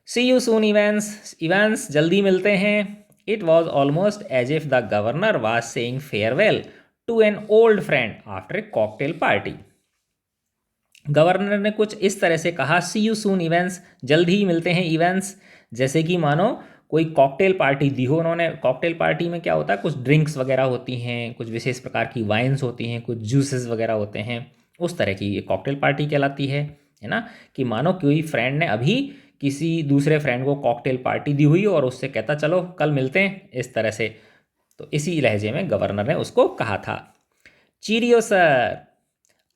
See you soon Evans, Evans जल्दी मिलते हैं। It was almost as if the governor was saying farewell to an old friend after a cocktail party. Governor ने कुछ इस तरह से कहा, सी यू सून इवेंस, जल्द ही मिलते हैं इवेंस, जैसे कि मानो कोई कॉकटेल पार्टी दी हो उन्होंने। कॉकटेल पार्टी में क्या होता है, कुछ ड्रिंक्स वगैरह होती हैं, कुछ विशेष प्रकार की वाइन्स होती हैं, कुछ जूसेस वगैरह होते हैं, उस तरह की ये कॉकटेल पार्टी कहलाती है ना। कि मानो कोई फ्रेंड ने अभी किसी दूसरे फ्रेंड को कॉकटेल पार्टी दी हुई और उससे कहता चलो कल मिलते हैं, इस तरह से। तो इसी लहजे में गवर्नर ने उसको कहा था। चीरियो सर,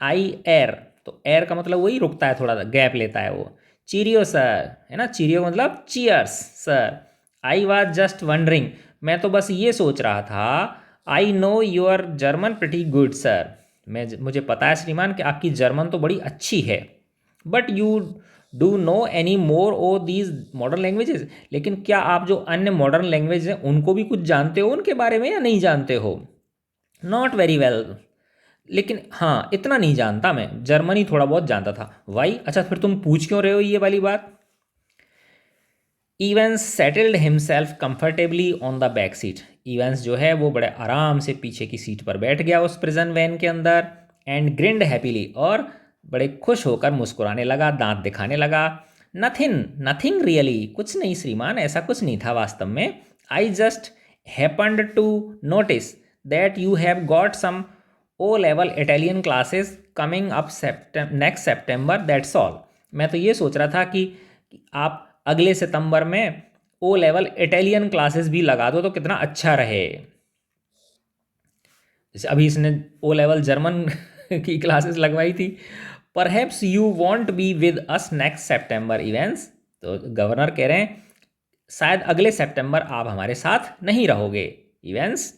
आई एर, तो एर का मतलब वही रुकता है, थोड़ा गैप लेता है वो। चीरियो सर है ना, चीरियो मतलब cheers sir. I was just wondering, मैं तो बस ये सोच रहा था। I know your German pretty good sir, मुझे पता है श्रीमान कि आपकी जर्मन तो बड़ी अच्छी है। But you do know any more of these modern languages, लेकिन क्या आप जो अन्य मॉडर्न लैंग्वेज हैं उनको भी कुछ जानते हो उनके बारे में, या नहीं जानते हो? नॉट वेरी वेल, लेकिन हाँ इतना नहीं जानता मैं, जर्मनी थोड़ा बहुत जानता था। वाई, अच्छा फिर तुम पूछ क्यों रहे हो ये वाली बात? Evans settled himself comfortably on the back seat, Evans जो है वो बड़े आराम से पीछे की सीट पर बैठ गया उस प्रिजन वैन के अंदर। एंड ग्रिंड हैप्पीली, और बड़े खुश होकर मुस्कुराने लगा, दांत दिखाने लगा। नथिंग नथिंग रियली, कुछ नहीं श्रीमान, ऐसा कुछ नहीं था वास्तव में। I just happened to notice that you have got some O level Italian classes coming up next September, that's all. मैं तो ये सोच रहा था कि आप अगले सितंबर में ओ लेवल इटालियन क्लासेस भी लगा दो तो कितना अच्छा रहे। जैसे अभी इसने ओ लेवल जर्मन की क्लासेस लगवाई थी। Perhaps you want be with us next September events, तो गवर्नर कह रहे हैं शायद अगले सितंबर आप हमारे साथ नहीं रहोगे Evans.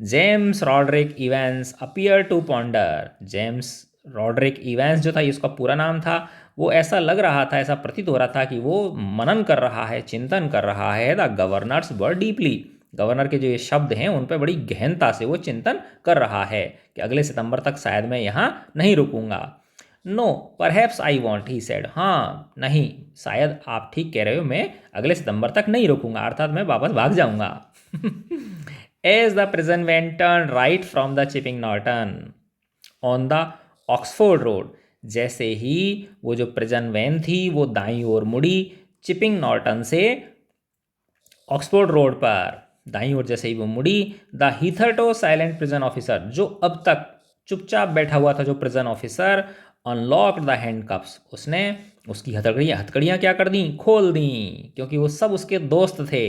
James Roderick Evans appear to ponder, James Roderick Evans जो था, इसका पूरा नाम था, वो ऐसा लग रहा था, ऐसा प्रतीत हो रहा था कि वो मनन कर रहा है, चिंतन कर रहा है the governors word deeply, governor के जो ये शब्द हैं उन पर बड़ी गहनता से वो चिंतन कर रहा है कि अगले सितंबर तक शायद मैं यहाँ नहीं रुकूंगा। No perhaps I won't, he said, हाँ नहीं शायद आप ठीक कह रहे हो, मैं अगले सितंबर तक नहीं रुकूंगा, अर्थात मैं वापस भाग जाऊंगा। As the prison van turned right from the Chipping Norton on the Oxford Road, जैसे ही वो जो प्रिजन वैन थी वो दाईं ओर मुड़ी चिपिंग नॉर्टन से ऑक्सफोर्ड रोड पर, दाईं ओर जैसे ही वो मुड़ी, द हीथरटो साइलेंट प्रिजन ऑफिसर, जो अब तक चुपचाप बैठा हुआ था जो prison officer, unlocked the handcuffs, उसने उसकी हथकड़ियाँ क्या कर दी, खोल दी, क्योंकि वो सब उसके दोस्त थे।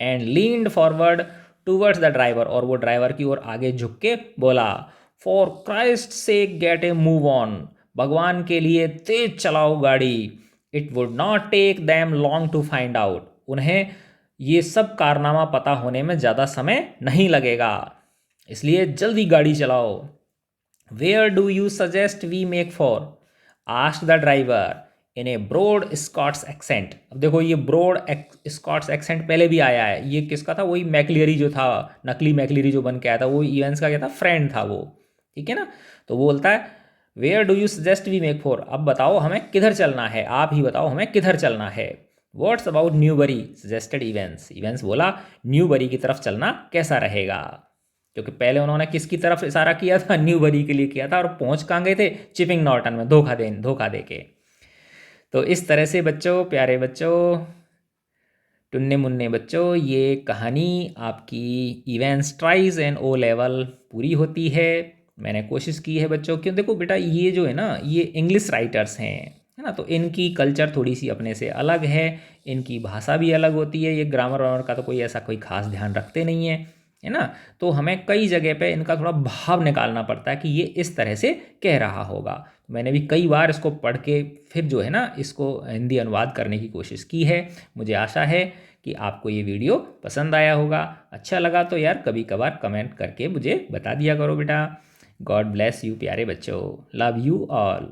And leaned forward towards the driver, और वो ड्राइवर की ओर आगे झुक के बोला, for Christ sake get a move on, भगवान के लिए तेज चलाओ गाड़ी। It would not take them long to find out, उन्हें ये सब कारनामा पता होने में ज़्यादा समय नहीं लगेगा, इसलिए जल्दी गाड़ी चलाओ। Where do you suggest we make for, ask the driver in a broad Scots accent. अब देखो ये ब्रॉड स्कॉट्स एक्सेंट पहले भी आया है, ये किसका था, वही मैकलियरी जो था, नकली मैकलियरी जो बन के आया था, वो इवेंस का क्या था, फ्रेंड था वो, ठीक है ना। तो वो बोलता है where do you suggest we make for, अब बताओ हमें किधर चलना है, आप ही बताओ हमें किधर चलना है। What's about Newbury suggested Evans, Evans बोला न्यूबरी की तरफ चलना कैसा रहेगा, क्योंकि पहले उन्होंने किसकी तरफ इशारा किया था, न्यूबरी के लिए किया था, और पहुंच कहाँ गए थे, चिपिंग नॉर्टन में, धोखा दे के। तो इस तरह से बच्चों, प्यारे बच्चों, टुन्ने मुन्ने बच्चों, ये कहानी आपकी Evans tries and O level पूरी होती है। मैंने कोशिश की है बच्चों, क्यों देखो बेटा ये जो है ना, ये इंग्लिश राइटर्स हैं, है ना, तो इनकी कल्चर थोड़ी सी अपने से अलग है, इनकी भाषा भी अलग होती है, ये ग्रामर वामर का तो कोई ऐसा कोई खास ध्यान रखते नहीं है ना। तो हमें कई जगह पे इनका थोड़ा भाव निकालना पड़ता है कि ये इस तरह से कह रहा होगा। मैंने भी कई बार इसको पढ़ के फिर जो है ना इसको हिंदी अनुवाद करने की कोशिश की है। मुझे आशा है कि आपको ये वीडियो पसंद आया होगा। अच्छा लगा तो यार कभी कभार कमेंट करके मुझे बता दिया करो बेटा। गॉड ब्लेस यू प्यारे बच्चों, लव यू ऑल।